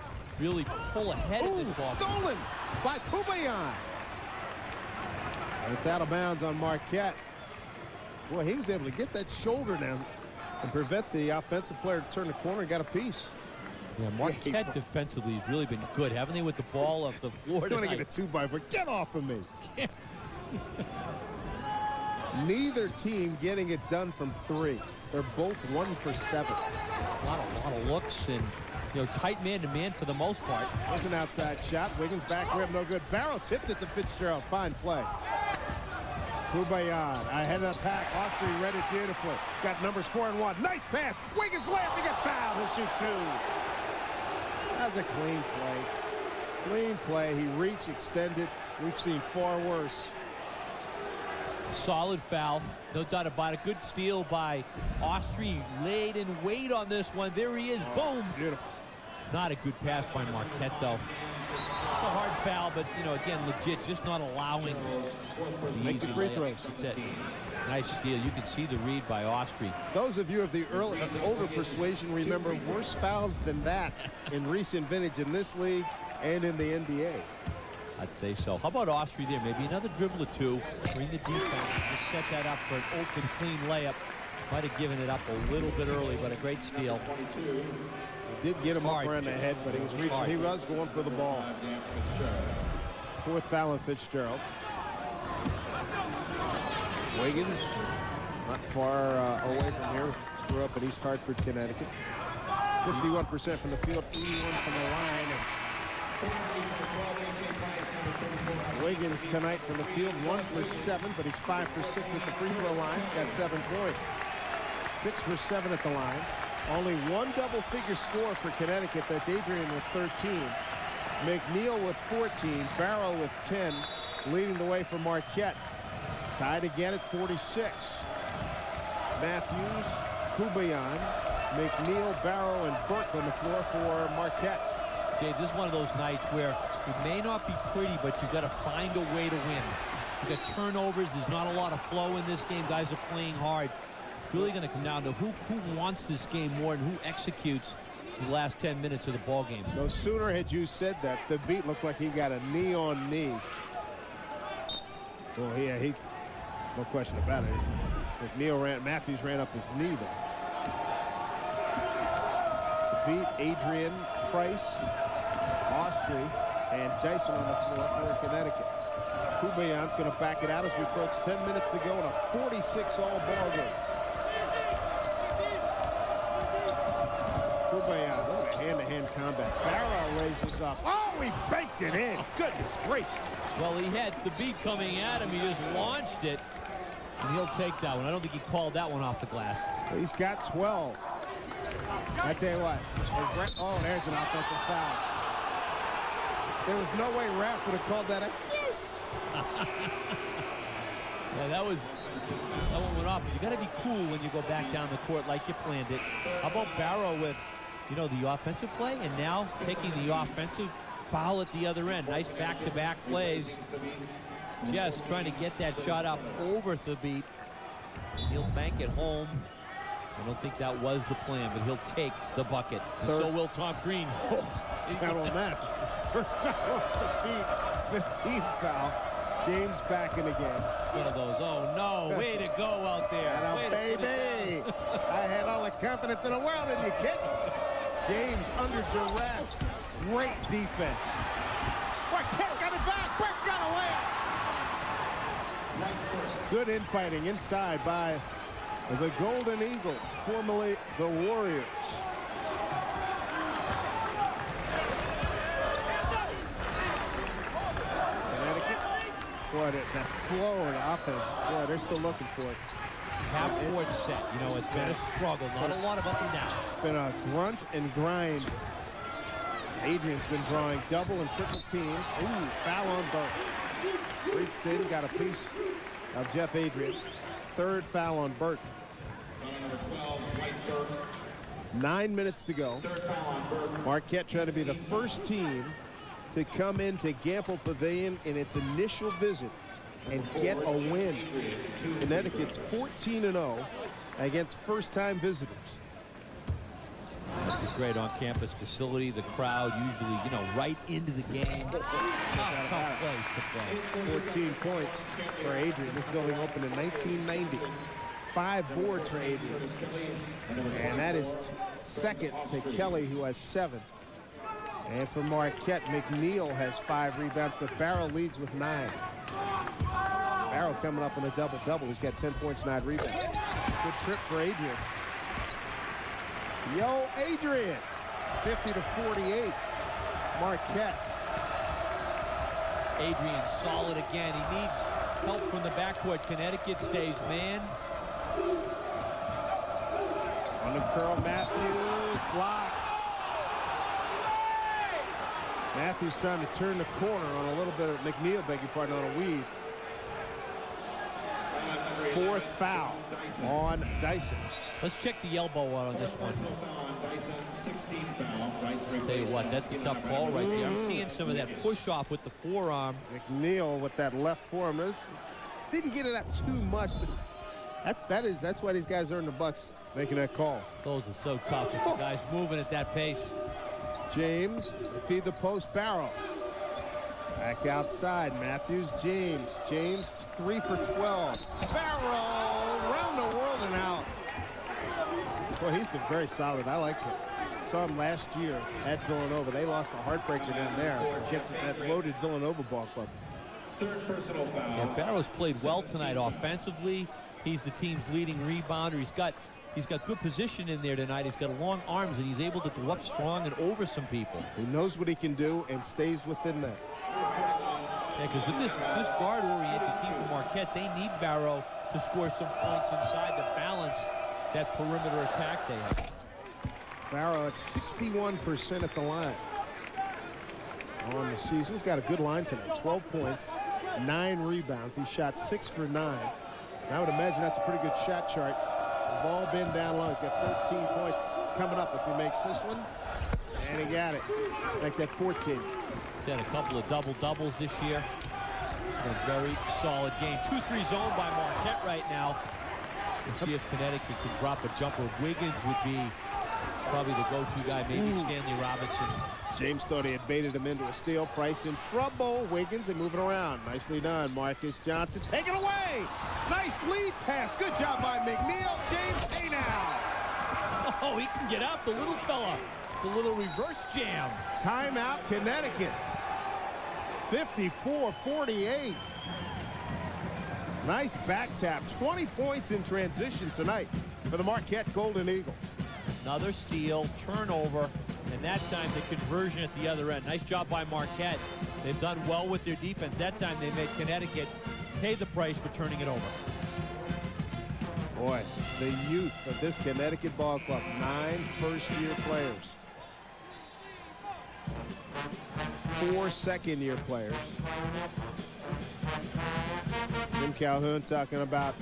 really pull ahead of this ball. Stolen by Kubayan. And it's out of bounds on Marquette. Boy, he was able to get that shoulder down and prevent the offensive player to turn the corner and got a piece. Yeah, Marquette defensively has really been good, haven't they, with the ball off the floor tonight? You want to get a 2x4. Get off of me. Neither team getting it done from 3. They're both 1 for 7. A lot of looks and, tight man-to-man for the most part. There's an outside shot. Wiggins back rim, no good. Barrow tipped it to Fitzgerald. Fine play. Kubayan ahead of the pack. Austria read it beautifully. Got numbers 4 and 1. Nice pass. Wiggins left. He got fouled. He'll shoot 2. That's a clean play. Clean play. He reached, extended. We've seen far worse. Solid foul, no doubt about it. Good steal by Austria. Laid in wait on this one. There he is. Boom. Beautiful. Not a good pass by Marquette, though. It's a hard foul, but, you know, again, legit, just not allowing the Make the easy free layup. throws. That's it. Nice steal. You can see the read by Austria. Those of you of the older persuasion remember worse fouls than that in recent vintage in this league and in the NBA. I'd say so. How about Austria there? Maybe another dribble or two. Bring the defense. Just set that up for an open, clean layup. Might have given it up a little bit early, but a great steal. He did get him up Hard. around the head, but he was reaching. Hard. He was going for the ball. Fourth foul on Fitzgerald. Wiggins, not far away from here. Grew up in East Hartford, Connecticut. 51% from the field, 81 from the line. And Wiggins tonight from the field, 1 for 7, but he's 5 for 6 at the free throw line. He's got 7 points. 6 for 7 at the line. Only one double-figure score for Connecticut. That's Adrian with 13. McNeil with 14. Barrow with 10. Leading the way for Marquette. Tied again at 46. Matthews, Kubayan, McNeil, Barrow, and Burke on the floor for Marquette. Dave, this is one of those nights where it may not be pretty, but you've got to find a way to win. You've got turnovers. There's not a lot of flow in this game. Guys are playing hard. It's really going to come down to who wants this game more and who executes the last 10 minutes of the ball game. No sooner had you said that, the beat looked like he got a knee on knee. Well, yeah, no question about it. Matthews ran up his knee there. The beat, Adrian, Price, Austria, and Dyson on the floor for Connecticut. Kubayan's going to back it out as we approach 10 minutes to go in a 46-all ball game. Kubayan, what a hand-to-hand combat. Barrow raises up. Oh, he banked it in. Goodness gracious. Well, he had the beat coming at him. He just launched it, and he'll take that one. I don't think he called that one off the glass. He's got 12. I tell you what. Oh, there's an offensive foul. There was no way Raff would have called that a kiss. Yeah, that one went off. But you got to be cool when you go back down the court like you planned it. How about Barrow with, you know, the offensive play, and now taking the offensive foul at the other end. Nice back-to-back plays. Just trying to get that shot up over the beat. He'll bank it home. I don't think that was the plan, but he'll take the bucket. And so will Tom Green. Count on that. Third foul off the beat. 15th foul. James back in again. One of those. Oh, no. Way to go out there. Baby. I had all the confidence in the world in you, kid. James under duress. Great defense. Marquette got it back. Burke got a layup. Good infighting inside by the Golden Eagles, formerly the Warriors. Connecticut. Boy, that flow of offense. Boy, they're still looking for it. Half-court set. You know, it's been a struggle. Not a lot of up and down. It's been a grunt and grind. Adrian's been drawing double and triple teams. Ooh, foul on Burke. Reached in, got a piece of Jeff Adrian. Third foul on Burke. Number 12, Dwight Burke. 9 minutes to go. Marquette trying to be the first team to come into Gamble Pavilion in its initial visit and get a win. Connecticut's 14-0 against first-time visitors. That's a great on-campus facility. The crowd usually, you know, right into the game. Tough place to play. 14 points for Adrian. This building opened in 1990. 5 boards for Adrian. And that is second to Kelly, who has 7. And for Marquette, McNeil has 5 rebounds, but Barrow leads with 9. Barrow coming up in a double-double. He's got 10 points, 9 rebounds. Good trip for Adrian. Yo, Adrian. 50-48. Marquette. Adrian solid again. He needs help from the backcourt. Connecticut stays man. On the curl, Matthews, block. Matthews trying to turn the corner on a little bit of McNeil, beg your pardon, on a weave. 4th foul on Dyson. Let's check the elbow out on this one. I'll tell you what, that's a tough call right there. I'm seeing some of that push off with the forearm. McNeil with that left forearm. Didn't get it out too much, but that's why these guys earn the bucks making that call. Those are so tough. The guys moving at that pace. James, feed the post, Barrow. Back outside, Matthews, James. James, 3 for 12. Barrow, around the world and out. Well, he's been very solid. I like him. Saw him last year at Villanova. They lost a heartbreaker down there against that loaded Villanova ball club. 3rd personal foul. Yeah, Barrow's played well tonight offensively. He's the team's leading rebounder. He's got good position in there tonight. He's got long arms, and he's able to go up strong and over some people. He knows what he can do and stays within that. Yeah, because with this guard-oriented team from Marquette, they need Barrow to score some points inside to balance that perimeter attack they have. Barrow at 61% at the line on the season. He's got a good line tonight. 12 points, 9 rebounds. He shot 6 for 9. I would imagine that's a pretty good shot chart. The ball been down low. He's got 13 points coming up if he makes this one. And he got it. Like that 14. He's had a couple of double-doubles this year. A very solid game. 2-3 zone by Marquette right now. We'll see if Connecticut can drop a jumper. Wiggins would be probably the go-to guy, maybe Stanley Robinson. James thought he had baited him into a steal. Price in trouble. Wiggins and moving around. Nicely done. Marcus Johnson taken away. Nice lead pass. Good job by McNeil. James, hey now. Oh, he can get up, the little fella. The little reverse jam. Timeout, Connecticut. 54-48. Nice back tap. 20 points in transition tonight for the Marquette Golden Eagles. Another steal, turnover, and that time the conversion at the other end. Nice job by Marquette. They've done well with their defense. That time they made Connecticut pay the price for turning it over. Boy, the youth of this Connecticut ball club. 9 first-year players. 4 second-year players. Jim Calhoun talking about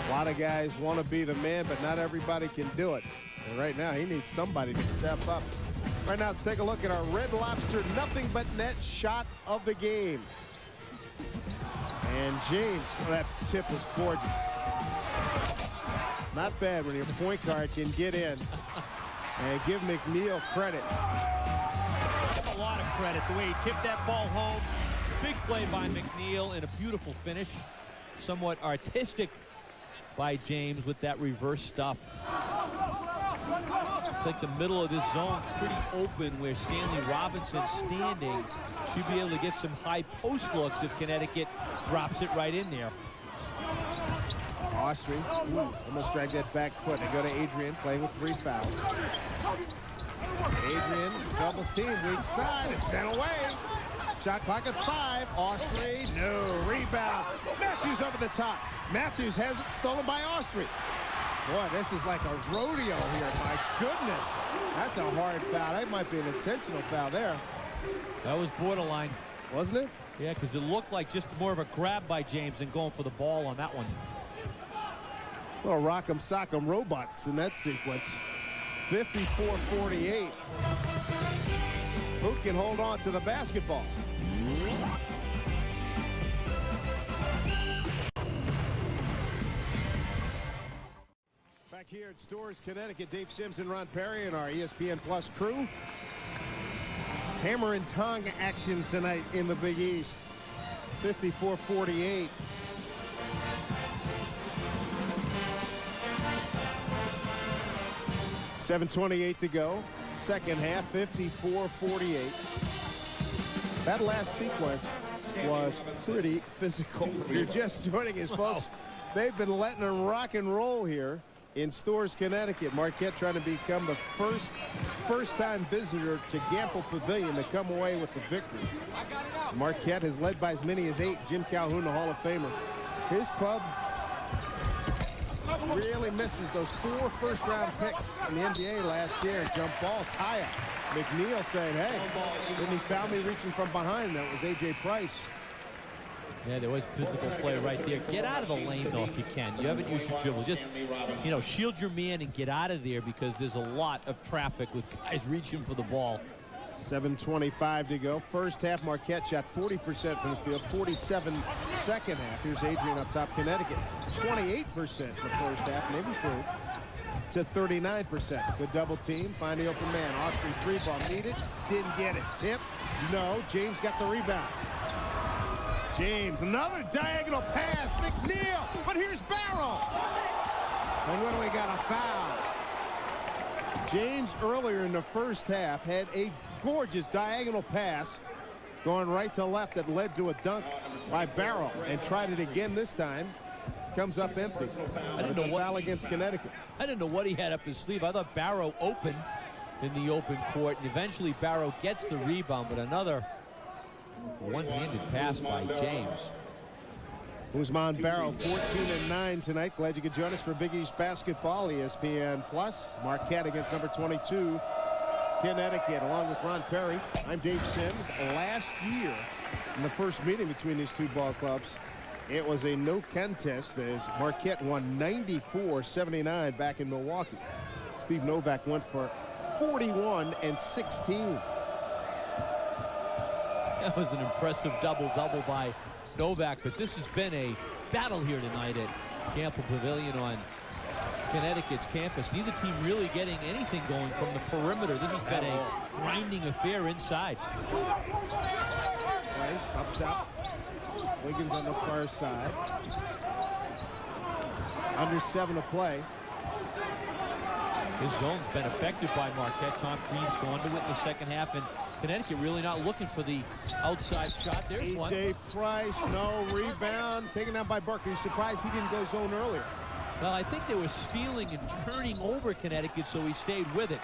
a lot of guys want to be the man, but not everybody can do it. And right now, he needs somebody to step up. Right now, let's take a look at our Red Lobster nothing but net shot of the game. And James, that tip was gorgeous. Not bad when your point guard can get in and give McNeil credit. A lot of credit the way he tipped that ball home. Big play by McNeil and a beautiful finish. Somewhat artistic by James with that reverse stuff. It's like the middle of this zone pretty open where Stanley Robinson's standing. Should be able to get some high post looks if Connecticut drops it right in there. Austri, almost dragged that back foot. They go to Adrian, playing with 3 fouls. Adrian, double team, weak side, is sent away. Shot clock at 5. Austri, no, rebound. Matthews over the top. Matthews has it stolen by Austri. Boy, this is like a rodeo here. My goodness, that's a hard foul. That might be an intentional foul there. That was borderline. Wasn't it? Yeah, because it looked like just more of a grab by James than going for the ball on that one. Little rock'em sock'em robots in that sequence. 54-48. Who can hold on to the basketball? Back here at Storrs, Connecticut, Dave Sims and Ron Perry and our ESPN Plus crew. Hammer and tongue action tonight in the Big East. 54-48. .728 to go. Second half, 54-48. That last sequence was pretty physical. If you're just joining us, folks, they've been letting them rock and roll here in Storrs, Connecticut. Marquette trying to become the first-time visitor to Gamble Pavilion to come away with the victory. Marquette has led by as many as 8. Jim Calhoun, the Hall of Famer. His club really misses those 4 first-round picks in the NBA last year. Jump ball, tie-up. McNeil saying, hey, didn't he foul me reaching from behind? That was A.J. Price. Yeah, there was physical play right there. Get out of the lane, though, if you can. You haven't used your dribble. Just, shield your man and get out of there because there's a lot of traffic with guys reaching for the ball. 7:25 to go. First half, Marquette shot 40% from the field, 47 second half. Here's Adrian up top, Connecticut. 28% in the first half, and they've improved to 39%. Good double team, find the open man. Austin free ball needed, didn't get it. Tip, no. James got the rebound. James, another diagonal pass. McNeil, but here's Barrow. And what do we got? A foul. James earlier in the first half had a gorgeous diagonal pass going right to left that led to a dunk by Barrow, and tried it again this time. Comes up empty. I didn't know what foul against Connecticut. I didn't know what he had up his sleeve. I thought Barrow opened in the open court, and eventually Barrow gets the rebound, but another one-handed pass by James. Usman Barrow, 14-9 tonight. Glad you could join us for Big East basketball. ESPN Plus. Marquette against number 22, Connecticut, along with Ron Perry. I'm Dave Sims. Last year, in the first meeting between these two ball clubs, it was a no contest as Marquette won 94-79 back in Milwaukee. Steve Novak went for 41-16. That was an impressive double-double by Novak, but this has been a battle here tonight at Campbell Pavilion on Connecticut's campus. Neither team really getting anything going from the perimeter. This has been a grinding affair inside. Rice up top. Wiggins on the far side. Under 7 to play. His zone's been affected by Marquette. Tom Crean's gone to it in the second half, and Connecticut really not looking for the outside shot. There's one. A.J. Price, no rebound. Taken down by Barker. He's surprised he didn't go zone earlier. Well, I think they were stealing and turning over Connecticut, so he stayed with it.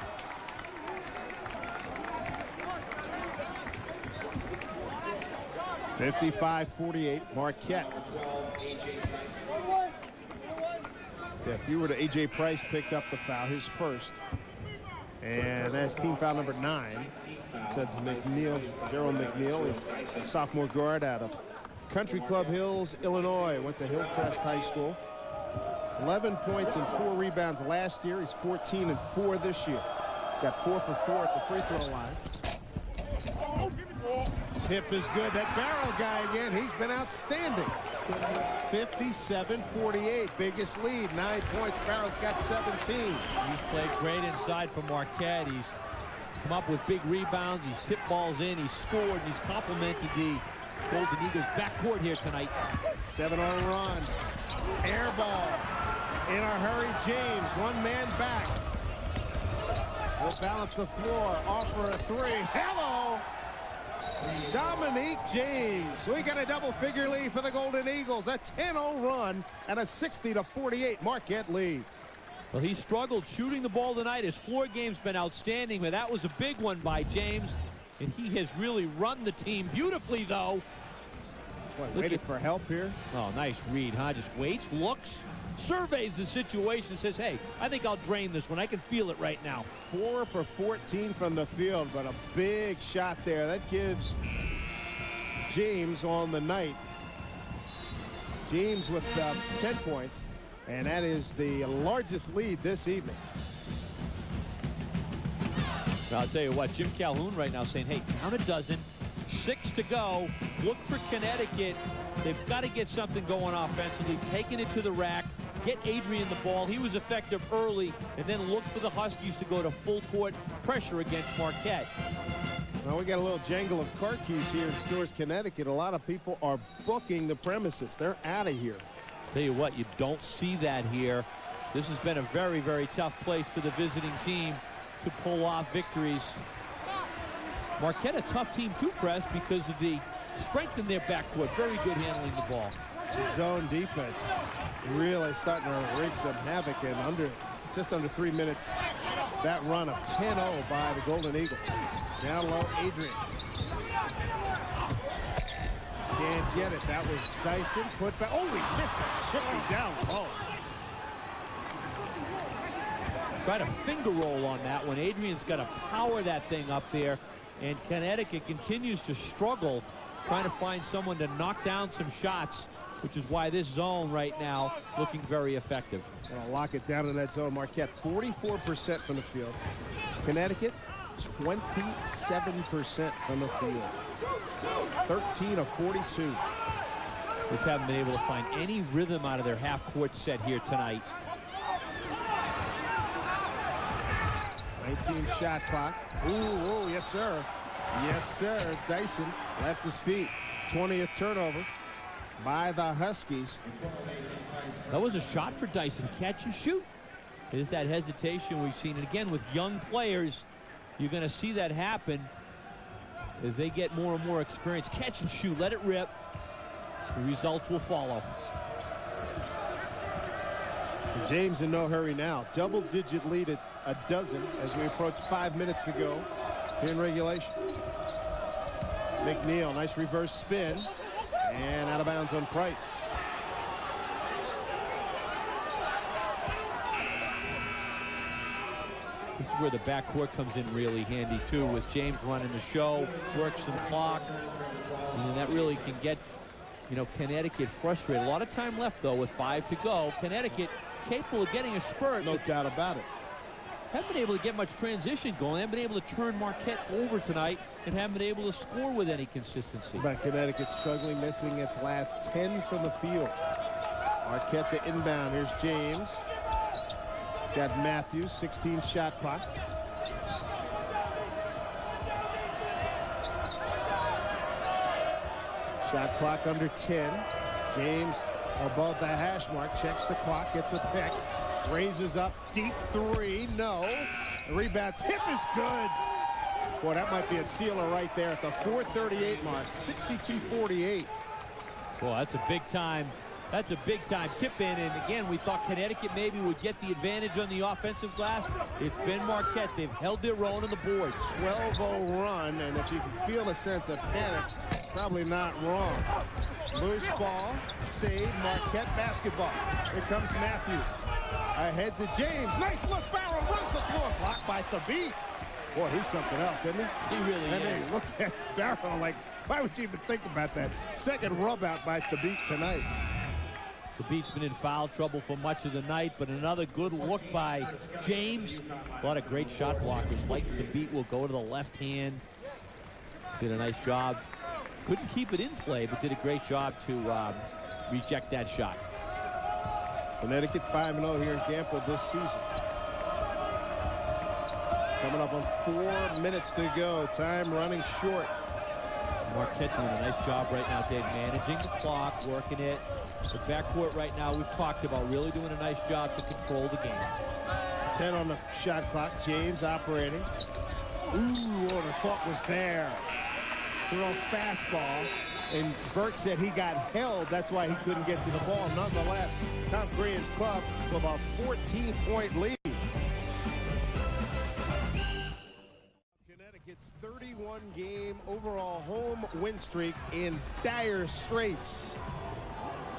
(55-48) Marquette. Yeah, if you were to A.J. Price picked up the foul, his first. And that's team foul number 9. Said McNeil, Gerald McNeil, is a sophomore guard out of Country Club Hills, Illinois. Went to Hillcrest High School. 11 points and 4 rebounds last year. He's 14-4 this year. He's got 4 for 4 at the free throw line. Tip is good. That Barrow guy again, he's been outstanding. 57-48, biggest lead, 9 points. Barrow's got 17. He's played great inside for Marquette. He's come up with big rebounds. He's tipped balls in. He's scored. And he's complimented the Golden Eagles backcourt here tonight. 7-0 run. Air ball. In a hurry, James. One man back. Will balance the floor. Offer a 3. Hello! Dominique James. We got a double-figure lead for the Golden Eagles. A 10-0 run and a 60-48 Marquette lead. Well, he struggled shooting the ball tonight. His floor game's been outstanding, but that was a big one by James, and he has really run the team beautifully, though. Boy, waiting for help here. Oh, nice read, huh? Just waits, looks, surveys the situation, says, hey, I think I'll drain this one. I can feel it right now. 4 for 14 from the field, but a big shot there. That gives James on the night. James with 10 points, and that is the largest lead this evening. I'll tell you what, Jim Calhoun right now saying, hey, count a dozen, 6 to go. Look for Connecticut. They've got to get something going offensively, taking it to the rack, get Adrian the ball. He was effective early, and then look for the Huskies to go to full court pressure against Marquette. Well, we got a little jangle of car keys here in Stores, Connecticut. A lot of people are booking the premises. They're out of here. Tell you what, you don't see that here. This has been a very, very tough place for the visiting team to pull off victories. Marquette a tough team to press because of the strength in their backcourt. Very good handling the ball. Zone defense really starting to wreak some havoc, and just under 3 minutes, that run of 10-0 by the Golden Eagles. Down low, Adrian. Can't get it. That was Dyson. Put back. Oh, he missed it. Should be down low. Try to finger roll on that one. Adrian's got to power that thing up there, and Connecticut continues to struggle trying to find someone to knock down some shots, which is why this zone right now looking very effective. Gonna lock it down in that zone. Marquette 44% from the field. Connecticut 27% from the field. 13 of 42. Just haven't been able to find any rhythm out of their half-court set here tonight. 19 shot clock. Ooh, yes, sir. Yes, sir. Dyson left his feet. 20th turnover by the Huskies. That was a shot for Dyson. Catch and shoot. There's that hesitation we've seen. And again, with young players, you're going to see that happen as they get more and more experience. Catch and shoot. Let it rip. The results will follow. James in no hurry now. Double-digit lead at a dozen as we approach 5 minutes to go in regulation. McNeil, nice reverse spin. And out of bounds on Price. This is where the backcourt comes in really handy, too, with James running the show, works the clock. And that really can get, you know, Connecticut frustrated. A lot of time left, though, with 5 to go. Connecticut capable of getting a spurt. No doubt about it. Haven't been able to get much transition going. Haven't been able to turn Marquette over tonight and haven't been able to score with any consistency. But Connecticut struggling, missing its last 10 from the field. Marquette the inbound. Here's James. Got Matthews, 16 shot clock. Shot clock under 10. James above the hash mark, checks the clock, gets a pick. Raises up, deep three, no. The rebound tip is good. Boy, that might be a sealer right there at the 4:38 mark, 62-48. Well, that's a big time. That's a big time tip in. And again, we thought Connecticut maybe would get the advantage on the offensive glass. It's been Marquette. They've held their own on the boards. 12-0 run, and if you can feel a sense of panic, probably not wrong. Loose ball, save, Marquette basketball. Here comes Matthews. Ahead to James. Nice look, Barrow runs the floor. Blocked by Thabit. Boy, he's something else, isn't he? He really and is. And he looked at Barrow like, why would you even think about that? Second rub out by Thabit tonight. Thabit's been in foul trouble for much of the night, but another good look by James. A lot of great shot blockers. Like Thabit will go to the left hand. Did a nice job. Couldn't keep it in play, but did a great job to reject that shot. Connecticut 5-0 here in Gamble this season. Coming up on 4 minutes to go. Time running short. Marquette doing a nice job right now, Dave, managing the clock, working it. The backcourt right now, we've talked about really doing a nice job to control the game. 10 on the shot clock. James operating. Ooh, oh, the thought was there. Throw fastball. And Burke said he got held. That's why he couldn't get to the ball. Nonetheless, Tom Crean's club with a 14-point lead. Connecticut's 31-game overall home win streak in dire straits.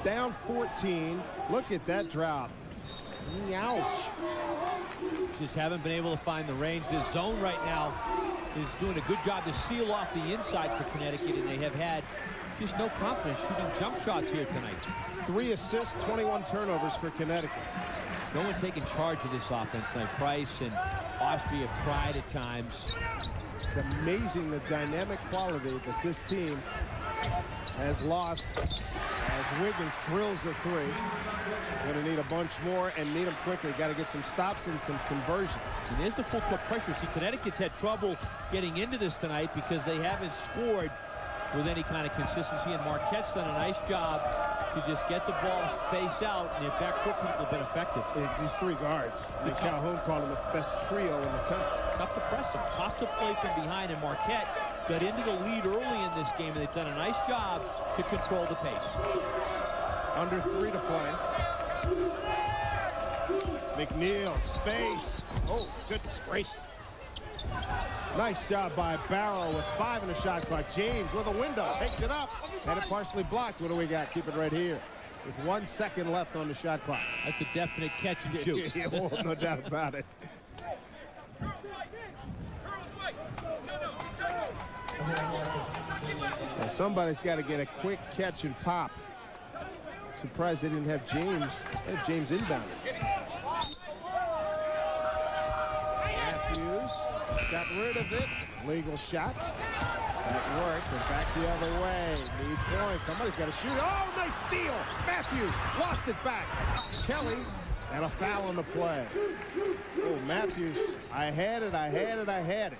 Down 14. Look at that drop. Ouch. Just haven't been able to find the range. This zone right now is doing a good job to seal off the inside for Connecticut, and they have had just no confidence shooting jump shots here tonight. 3 assists, 21 turnovers for Connecticut. No one taking charge of this offense tonight. Price and Austria have tried at times. It's amazing the dynamic quality that this team has lost as Wiggins drills the three. Going to need a bunch more and need them quickly. Got to get some stops and some conversions. And there's the full court pressure. See, Connecticut's had trouble getting into this tonight because they haven't scored with any kind of consistency, and Marquette's done a nice job to just get the ball spaced out, and their backcourt people have been effective. These 3 guards, and Calhoun called them the best trio in the country. Tough to press them, tough to play from behind, and Marquette got into the lead early in this game, and they've done a nice job to control the pace. Under 3 to play. McNeil, space. Oh, goodness gracious. Nice job by Barrow with 5 in the shot clock. James with a window, takes it up, and it partially blocked. What do we got? Keep it right here. With 1 second left on the shot clock. That's a definite catch and shoot. Oh, no doubt about it. So somebody's got to get a quick catch and pop. Surprised they didn't have James. They had James inbound. Matthews got rid of it. Legal shot. That worked, and back the other way. Need points. Somebody's got to shoot. Oh, nice steal. Matthews lost it back. Kelly, and a foul on the play. Oh, Matthews, I had it.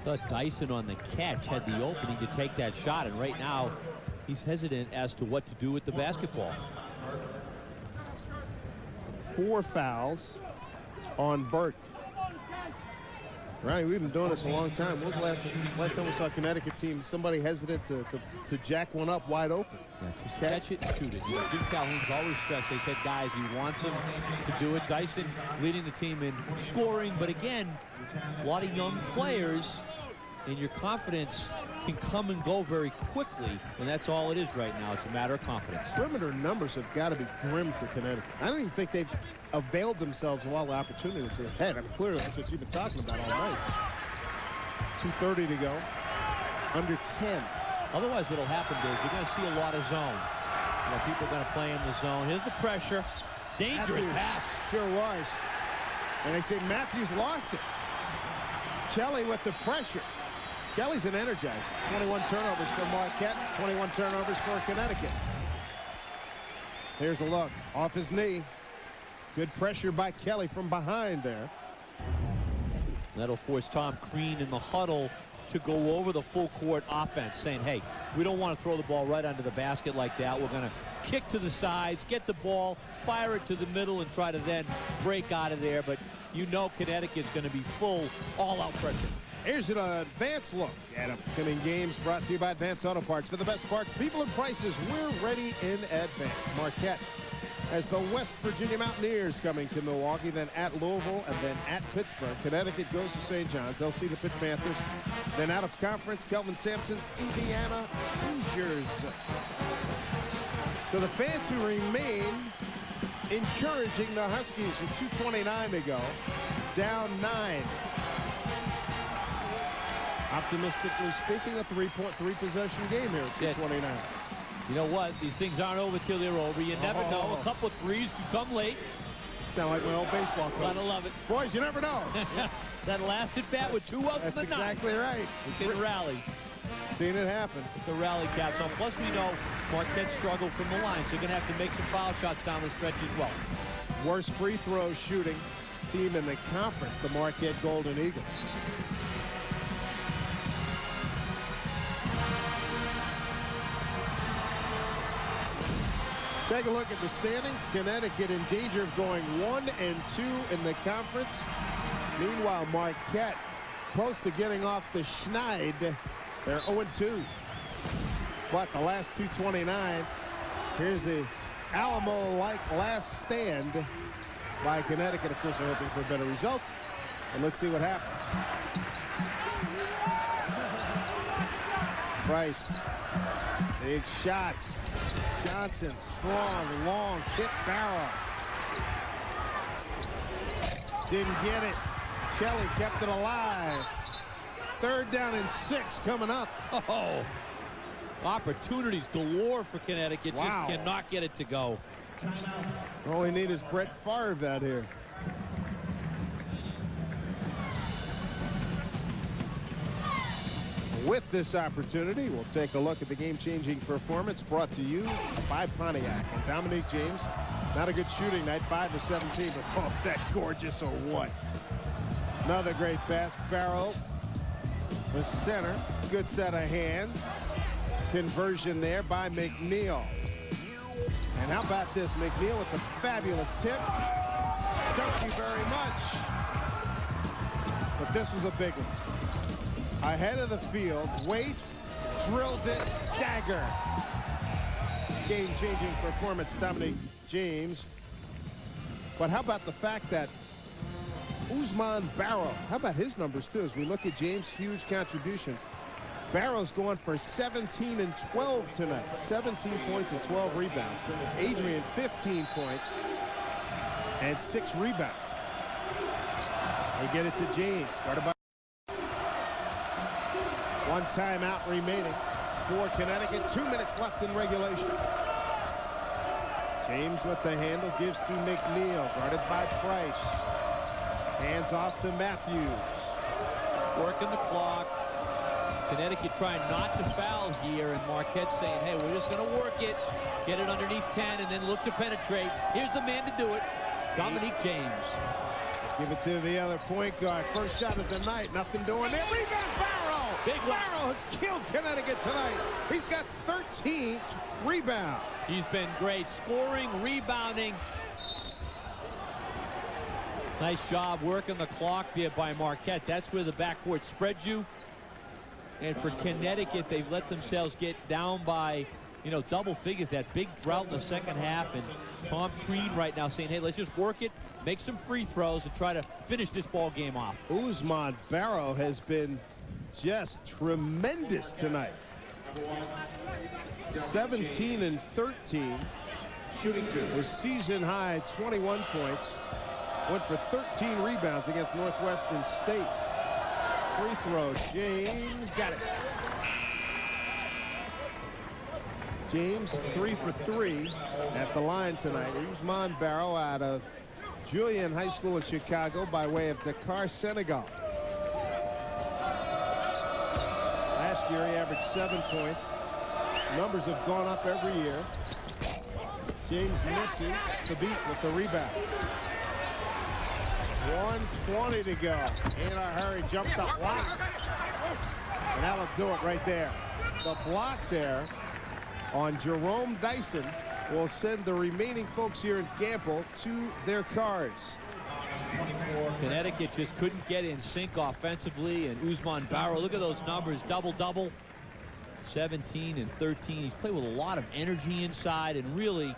Thought Dyson on the catch had the opening to take that shot, and right now he's hesitant as to what to do with the basketball. 4 fouls on Burke. Ronnie, we've been doing this a long time. When was the last time we saw a Connecticut team, somebody hesitant to jack one up wide open? Yeah, just catch it and shoot it. You know, Jim Calhoun's always stressed, they said, guys, he wants them to do it. Dyson leading the team in scoring, but again, a lot of young players, and your confidence can come and go very quickly, and that's all it is right now. It's a matter of confidence. Perimeter numbers have got to be grim for Connecticut. I don't even think they've availed themselves of all the opportunities they've had. I mean, clearly that's what you've been talking about all night. 2:30 to go. Under 10. Otherwise, what'll happen is you're going to see a lot of zone. You know, people are going to play in the zone. Here's the pressure. Dangerous pass. Sure was. And they say Matthews lost it. Kelly with the pressure. Kelly's an energizer. 21 turnovers for Marquette. 21 turnovers for Connecticut. Here's a look. Off his knee. Good pressure by Kelly from behind there. That'll force Tom Crean in the huddle to go over the full court offense, saying, hey, we don't want to throw the ball right under the basket like that. We're going to kick to the sides, get the ball, fire it to the middle, and try to then break out of there. But you know Connecticut's going to be full all-out pressure. Here's an advanced look at upcoming games brought to you by Advance Auto Parts. For the best parts, people, and prices, we're ready in advance. Marquette as the West Virginia Mountaineers coming to Milwaukee, then at Louisville, and then at Pittsburgh. Connecticut goes to St. John's. They'll see the Pitt Panthers. Then out of conference, Kelvin Sampson's Indiana Hoosiers. So the fans who remain encouraging the Huskies with 2:29 to go. Down 9. Optimistically speaking, a 3-point, 3-possession game here at 2:29. You know what? These things aren't over till they're over. You never know. A couple of threes can come late. Sound like my old baseball coach. Gotta love it. Boys, you never know. That last at bat with 2 outs in the ninth. That's exactly right. We can rally. Seen it happen. The rally caps on. Plus, we know Marquette struggled from the line, so you're going to have to make some foul shots down the stretch as well. Worst free throw shooting team in the conference, the Marquette Golden Eagles. Take a look at the standings. Connecticut in danger of going 1-2 in the conference. Meanwhile, Marquette close to getting off the schneid. They're 0-2. But the last 2:29. Here's the Alamo-like last stand by Connecticut. Of course, they're hoping for a better result. And let's see what happens. Price. Big shots. Johnson, strong, long, tip barrel. Didn't get it. Kelly kept it alive. 3rd down and 6 coming up. Oh, opportunities galore for Connecticut. Wow. Just cannot get it to go. All we need is Brett Favre out here. With this opportunity, we'll take a look at the game-changing performance brought to you by Pontiac. And Dominique James, not a good shooting night, 5 of 17, but oh, is that gorgeous or what? Another great pass. Barrow, the center, good set of hands. Conversion there by McNeil. And how about this? McNeil with a fabulous tip. Thank you very much. But this was a big one. Ahead of the field, waits, drills it, dagger. Game-changing performance, Dominique James. But how about the fact that Usman Barrow, how about his numbers too? As we look at James' huge contribution, Barrow's going for 17 and 12 tonight. 17 points and 12 rebounds. Adrian, 15 points and 6 rebounds. They get it to James. Guarded by One timeout remaining for Connecticut. 2 minutes left in regulation. James with the handle, gives to McNeil, guarded by Price. Hands off to Matthews. Working the clock. Connecticut trying not to foul here, and Marquette saying, hey, we're just going to work it, get it underneath 10, and then look to penetrate. Here's the man to do it, Dominique James. Give it to the other point guard. First shot of the night, nothing doing there. Rebound, Barrow! Big one. Barrow has killed Connecticut tonight. He's got 13 rebounds. He's been great, scoring, rebounding. Nice job working the clock there by Marquette. That's where the backcourt spreads you. And for Connecticut, they've let themselves get down by, you know, double figures. That big drought in the second half. And Tom Crean right now saying, hey, let's just work it, make some free throws, and try to finish this ball game off. Ousmane Barrow has been just tremendous tonight. 17 and 13. Shooting 2. With season high 21 points. Went for 13 rebounds against Northwestern State. Free throw. James got it. James 3 for 3 at the line tonight. Ousmane Barrow out of Julian High School in Chicago by way of Dakar, Senegal. Last year he averaged 7 points. Numbers have gone up every year. James misses the beat with the rebound. 1:20 to go. In a hurry, jump stop block. And that'll do it right there. The block there on Jerome Dyson will send the remaining folks here in Gamble to their cars. Connecticut just couldn't get in sync offensively, and Ousmane Barrow, look at those numbers, double-double, 17 and 13. He's played with a lot of energy inside and really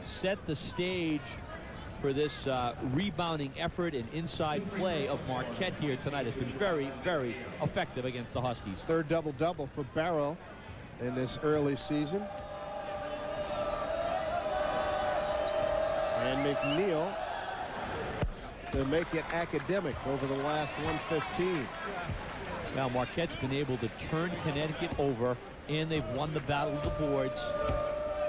set the stage for this rebounding effort and inside play of Marquette here tonight. Has been very, very effective against the Huskies. Third double-double for Barrow in this early season. And McNeil to make it academic over the last 1:15. Now Marquette's been able to turn Connecticut over, and they've won the battle of the boards.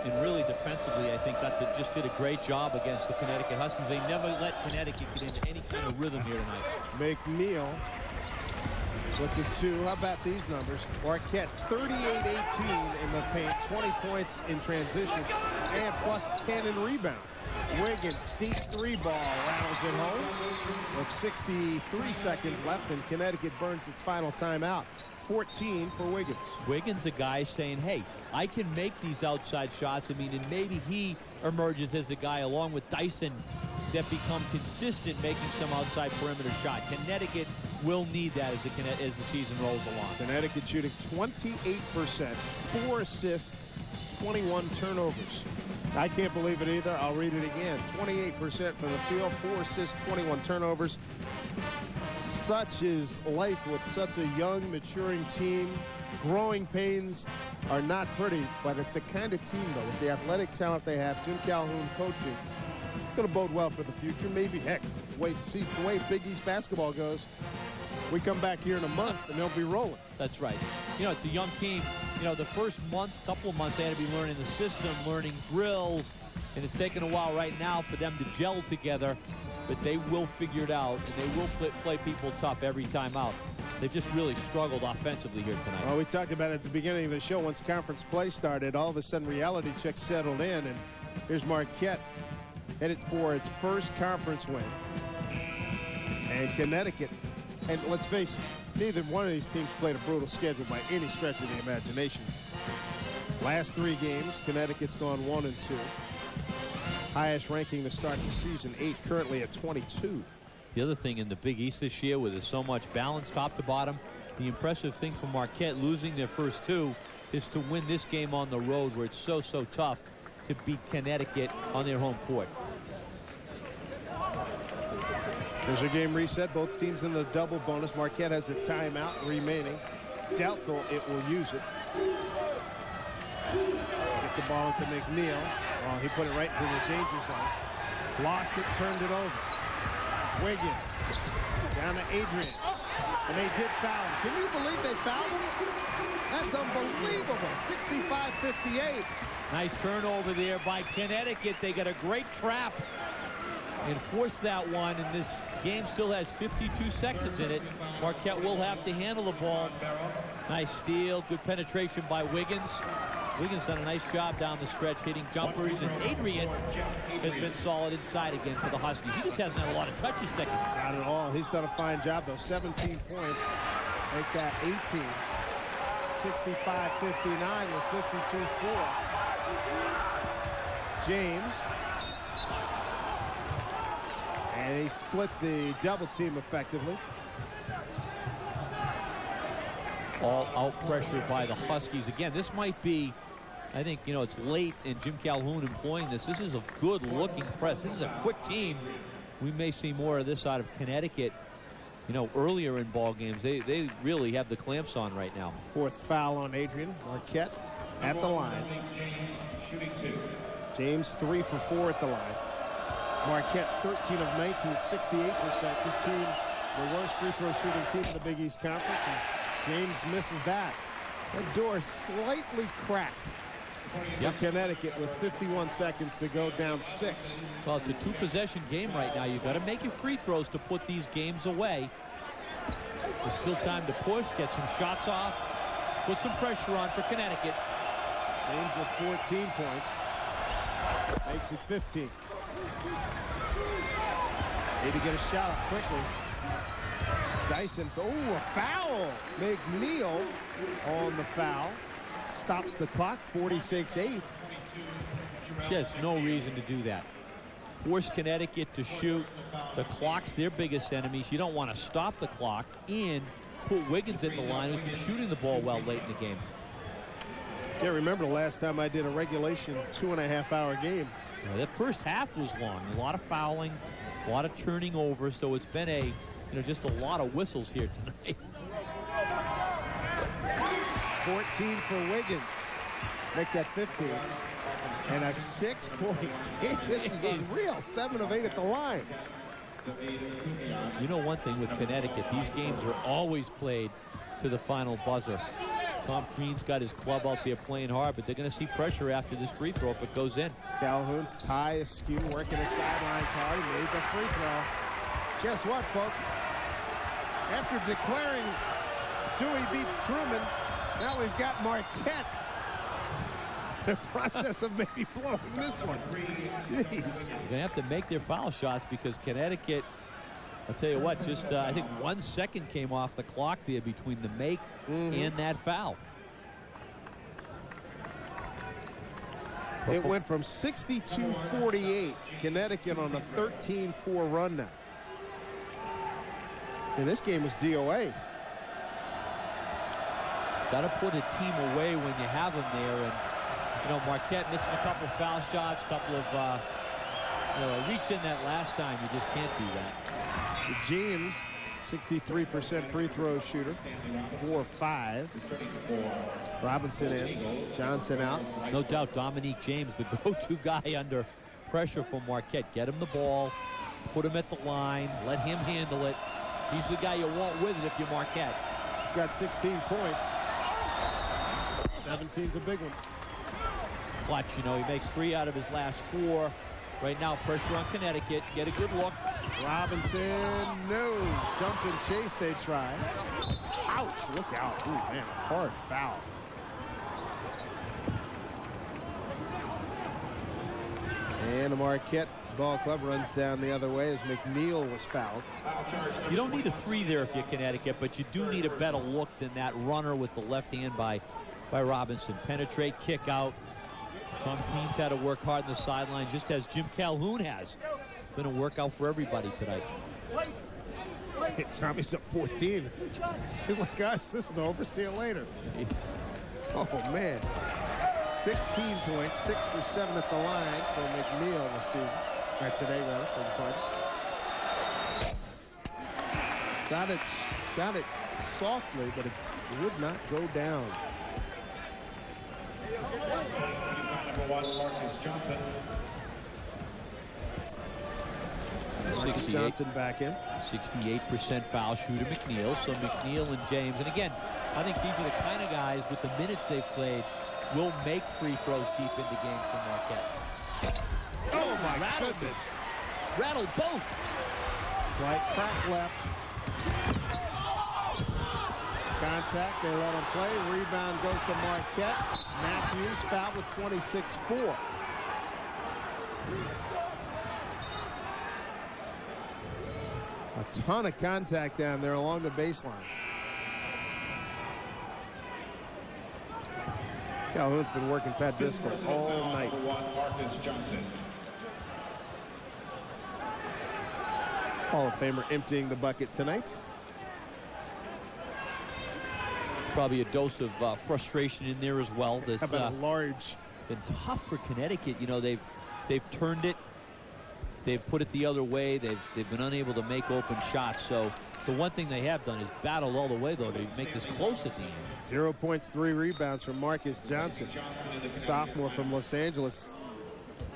And really defensively, I think just did a great job against the Connecticut Huskies. They never let Connecticut get into any kind of rhythm here tonight. McNeil with the 2. How about these numbers? Marquette 38-18 in the paint, 20 points in transition, and plus 10 in rebounds. Wiggins, deep 3 ball, rattles it home with 63 seconds left, and Connecticut burns its final timeout. 14 for Wiggins. Wiggins, a guy saying, hey, I can make these outside shots. I mean, and maybe he emerges as a guy along with Dyson that become consistent making some outside perimeter shot. Connecticut will need that as the season rolls along. Connecticut shooting 28%, 4 assists, 21 turnovers. I can't believe it either. I'll read it again. 28% from the field, 4 assists, 21 turnovers. Such is life with such a young, maturing team. Growing pains are not pretty, but it's a kind of team, though, with the athletic talent they have, Jim Calhoun coaching. It's going to bode well for the future. Maybe, heck, the way Big East basketball goes, we come back here in a month and they'll be rolling. That's right. You know, it's a young team. You know, the first couple of months, they had to be learning the system, learning drills, and it's taken a while right now for them to gel together. But they will figure it out, and they will play people tough every time out. They've just really struggled offensively here tonight. Well, we talked about it at the beginning of the show. Once conference play started, all of a sudden reality check settled in, and here's Marquette headed for its first conference win. And Connecticut, and let's face it, neither one of these teams played a brutal schedule by any stretch of the imagination. Last 3 games, Connecticut's gone 1-2. Highest ranking to start the season, 8, currently at 22. The other thing in the Big East this year, where there's so much balance top to bottom, the impressive thing for Marquette losing their first 2 is to win this game on the road, where it's so tough to beat Connecticut on their home court. There's a game reset. Both teams in the double bonus. Marquette has a timeout remaining. Doubtful it will use it. Get the ball into McNeil. Oh, he put it right into the danger zone. Lost it, turned it over. Wiggins down to Adrian. And they did foul him. Can you believe they fouled him? That's unbelievable. 65-58. Nice turnover there by Connecticut. They got a great trap and forced that one, and this game still has 52 seconds in it. Marquette will have to handle the ball. Nice steal, good penetration by Wiggins. Wiggins done a nice job down the stretch hitting jumpers, and Adrian has been solid inside again for the Huskies. He just hasn't had a lot of touches second. Not at all. He's done a fine job, though. 17 points. Make that 18. 65-59 with 52-4. James. And he split the double team effectively. All out pressure by the Huskies. Again, this might be, I think, you know, it's late in Jim Calhoun employing this. This is a good looking press. This is a quick team. We may see more of this out of Connecticut, you know, earlier in ball games. They really have the clamps on right now. Fourth foul on Adrian. Marquette at the line. James shooting 2. James 3 for 4 at the line. Marquette 13 of 19, 68%. This team, the worst free throw shooting team in the Big East Conference. And James misses that. That door slightly cracked for Connecticut with 51 seconds to go, down 6. Well, it's a 2-possession game right now. You've got to make your free throws to put these games away. There's still time to push, get some shots off, put some pressure on for Connecticut. James with 14 points. Makes it 15. Need to get a shot up quickly. Dyson, oh, a foul. McNeil on the foul. Stops the clock, 46-8. Just no reason to do that. Force Connecticut to shoot. The clock's their biggest enemies. You don't want to stop the clock and put Wiggins in the line, who's been shooting the ball well late in the game. Can't remember the last time I did a regulation 2.5-hour game. Now, that first half was long. A lot of fouling, a lot of turning over, so it's been a, you know, just a lot of whistles here tonight. 14 for Wiggins. Make that 15. And a 6-point game. This is unreal. 7 of 8 at the line. You know one thing with Connecticut, these games are always played to the final buzzer. Tom Crean's got his club out there playing hard, but they're going to see pressure after this free throw if it goes in. Calhoun's tie askew, working the sidelines hard. He made the free throw. Guess what, folks? After declaring Dewey beats Truman, now we've got Marquette. The process of maybe blowing this one. Jeez. They're going to have to make their foul shots because Connecticut, I'll tell you what, just I think 1 second came off the clock there between the make and that foul. It went from 62-48, Connecticut on a 13-4 run now. And this game was DOA. Got to put a team away when you have them there. And, you know, Marquette missing a couple of foul shots, a couple of, you know, reach in that last time. You just can't do that. James, 63% free throw shooter, 4-5. Robinson in, Johnson out. No doubt Dominique James, the go-to guy under pressure for Marquette. Get him the ball, put him at the line, let him handle it. He's the guy you want with it if you're Marquette. He's got 16 points. 17's a big one. Clutch, you know, he makes 3 out of his last 4. Right now, pressure on Connecticut. Get a good look. Robinson, no. Dump and chase, they try. Ouch, look out. Ooh, man, hard foul. And the Marquette ball club runs down the other way as McNeil was fouled. You don't need a 3 there if you're Connecticut, but you do need a better look than that runner with the left hand by Robinson. Penetrate, kick out. Tom Crean's had to work hard on the sideline, just as Jim Calhoun has. Been a workout for everybody tonight. Tommy's up 14. He's like, guys, this is over. See you later. Jeez. Oh, man. 16 points, 6 for 7 at the line for McNeil this season. Or today, rather, for the party. Shot it softly, but it would not go down. Number 1, Marcus Johnson. Marcus Johnson back in. 68% foul shooter McNeil. So McNeil and James. And again, I think these are the kind of guys with the minutes they've played will make free throws deep into games for Marquette. Oh my goodness. Rattled both. Slight crack left. Contact, they let him play. Rebound goes to Marquette. Matthews fouled with 26-4. A ton of contact down there along the baseline. Calhoun's been working Pat Driscoll all night. Marcus Johnson. Hall of Famer emptying the bucket tonight. Probably a dose of frustration in there as well. This How about a large? Been tough for Connecticut. You know, they've turned it. They've put it the other way. They've been unable to make open shots. So the one thing they have done is battled all the way, though, to make this close at the end. 0 points, 3 rebounds from Marcus Johnson. Sophomore from Los Angeles.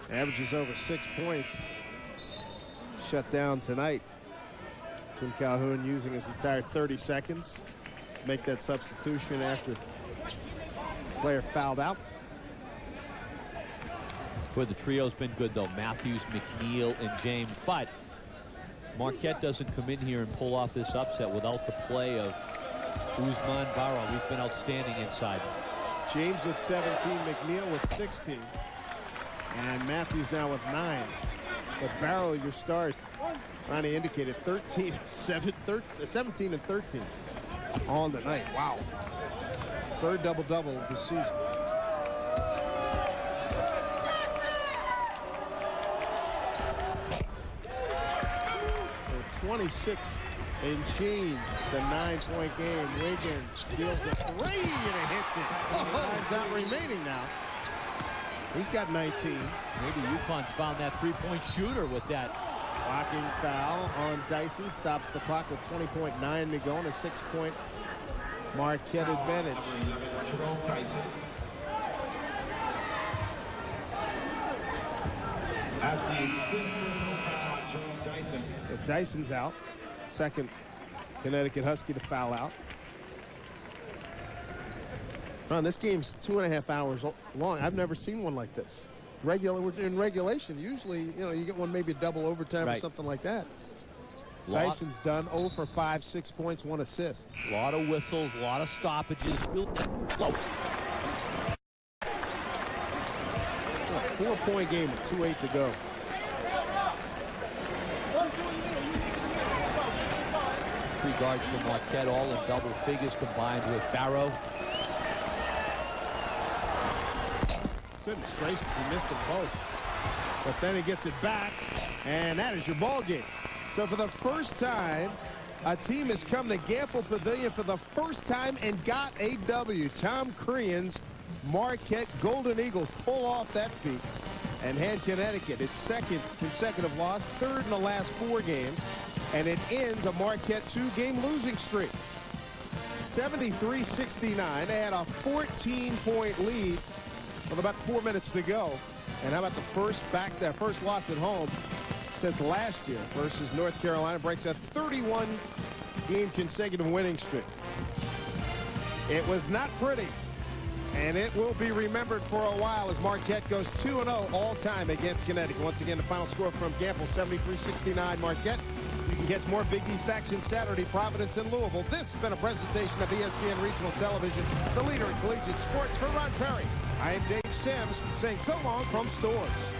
Averages over 6 points. Shut down tonight. Tim Calhoun using his entire 30 seconds to make that substitution after the player fouled out. Boy, the trio's been good, though. Matthews, McNeil, and James. But Marquette doesn't come in here and pull off this upset without the play of Usman Barrow, who's been outstanding inside. James with 17, McNeil with 16. And Matthews now with 9. But Barrow, your stars, Ronnie indicated 17 and 13 on the night. Wow. Third double-double of the season. 26 and change. It's a 9-point game. Wiggins steals a 3 and it hits it. Time's out remaining now. He's got 19. Maybe UConn's found that three-point shooter with that. Blocking foul on Dyson. Stops the clock with 20.9 to go and a 6-point Marquette advantage. If Dyson's out, second Connecticut Husky to foul out. Ron, this game's 2.5 hours long. I've never seen one like this. In regulation, usually, you know, you get one maybe a double overtime or something like that. Dyson's done 0 for 5, 6 points, 1 assist. A lot of whistles, a lot of stoppages. Whoa. 4-point game with 2:08 to go. Three guards for Marquette, all in double figures combined with Barrow. Goodness gracious, he missed them both. But then he gets it back, and that is your ball game. So for the first time, a team has come to Gamble Pavilion for the first time and got a W. Tom Crean's Marquette Golden Eagles pull off that feat and hand Connecticut its second consecutive loss, third in the last 4 games, and it ends a Marquette 2-game losing streak. 73-69. They had a 14-point lead with about 4 minutes to go. And how about their first loss at home since last year versus North Carolina? Breaks a 31-game consecutive winning streak. It was not pretty, and it will be remembered for a while as Marquette goes 2-0 all-time against Connecticut. Once again, the final score from Gamble, 73-69 Marquette. You can catch more Big East action Saturday, Providence and Louisville. This has been a presentation of ESPN Regional Television, the leader in collegiate sports. For Ron Perry, I am Dave Sims saying so long from Stores.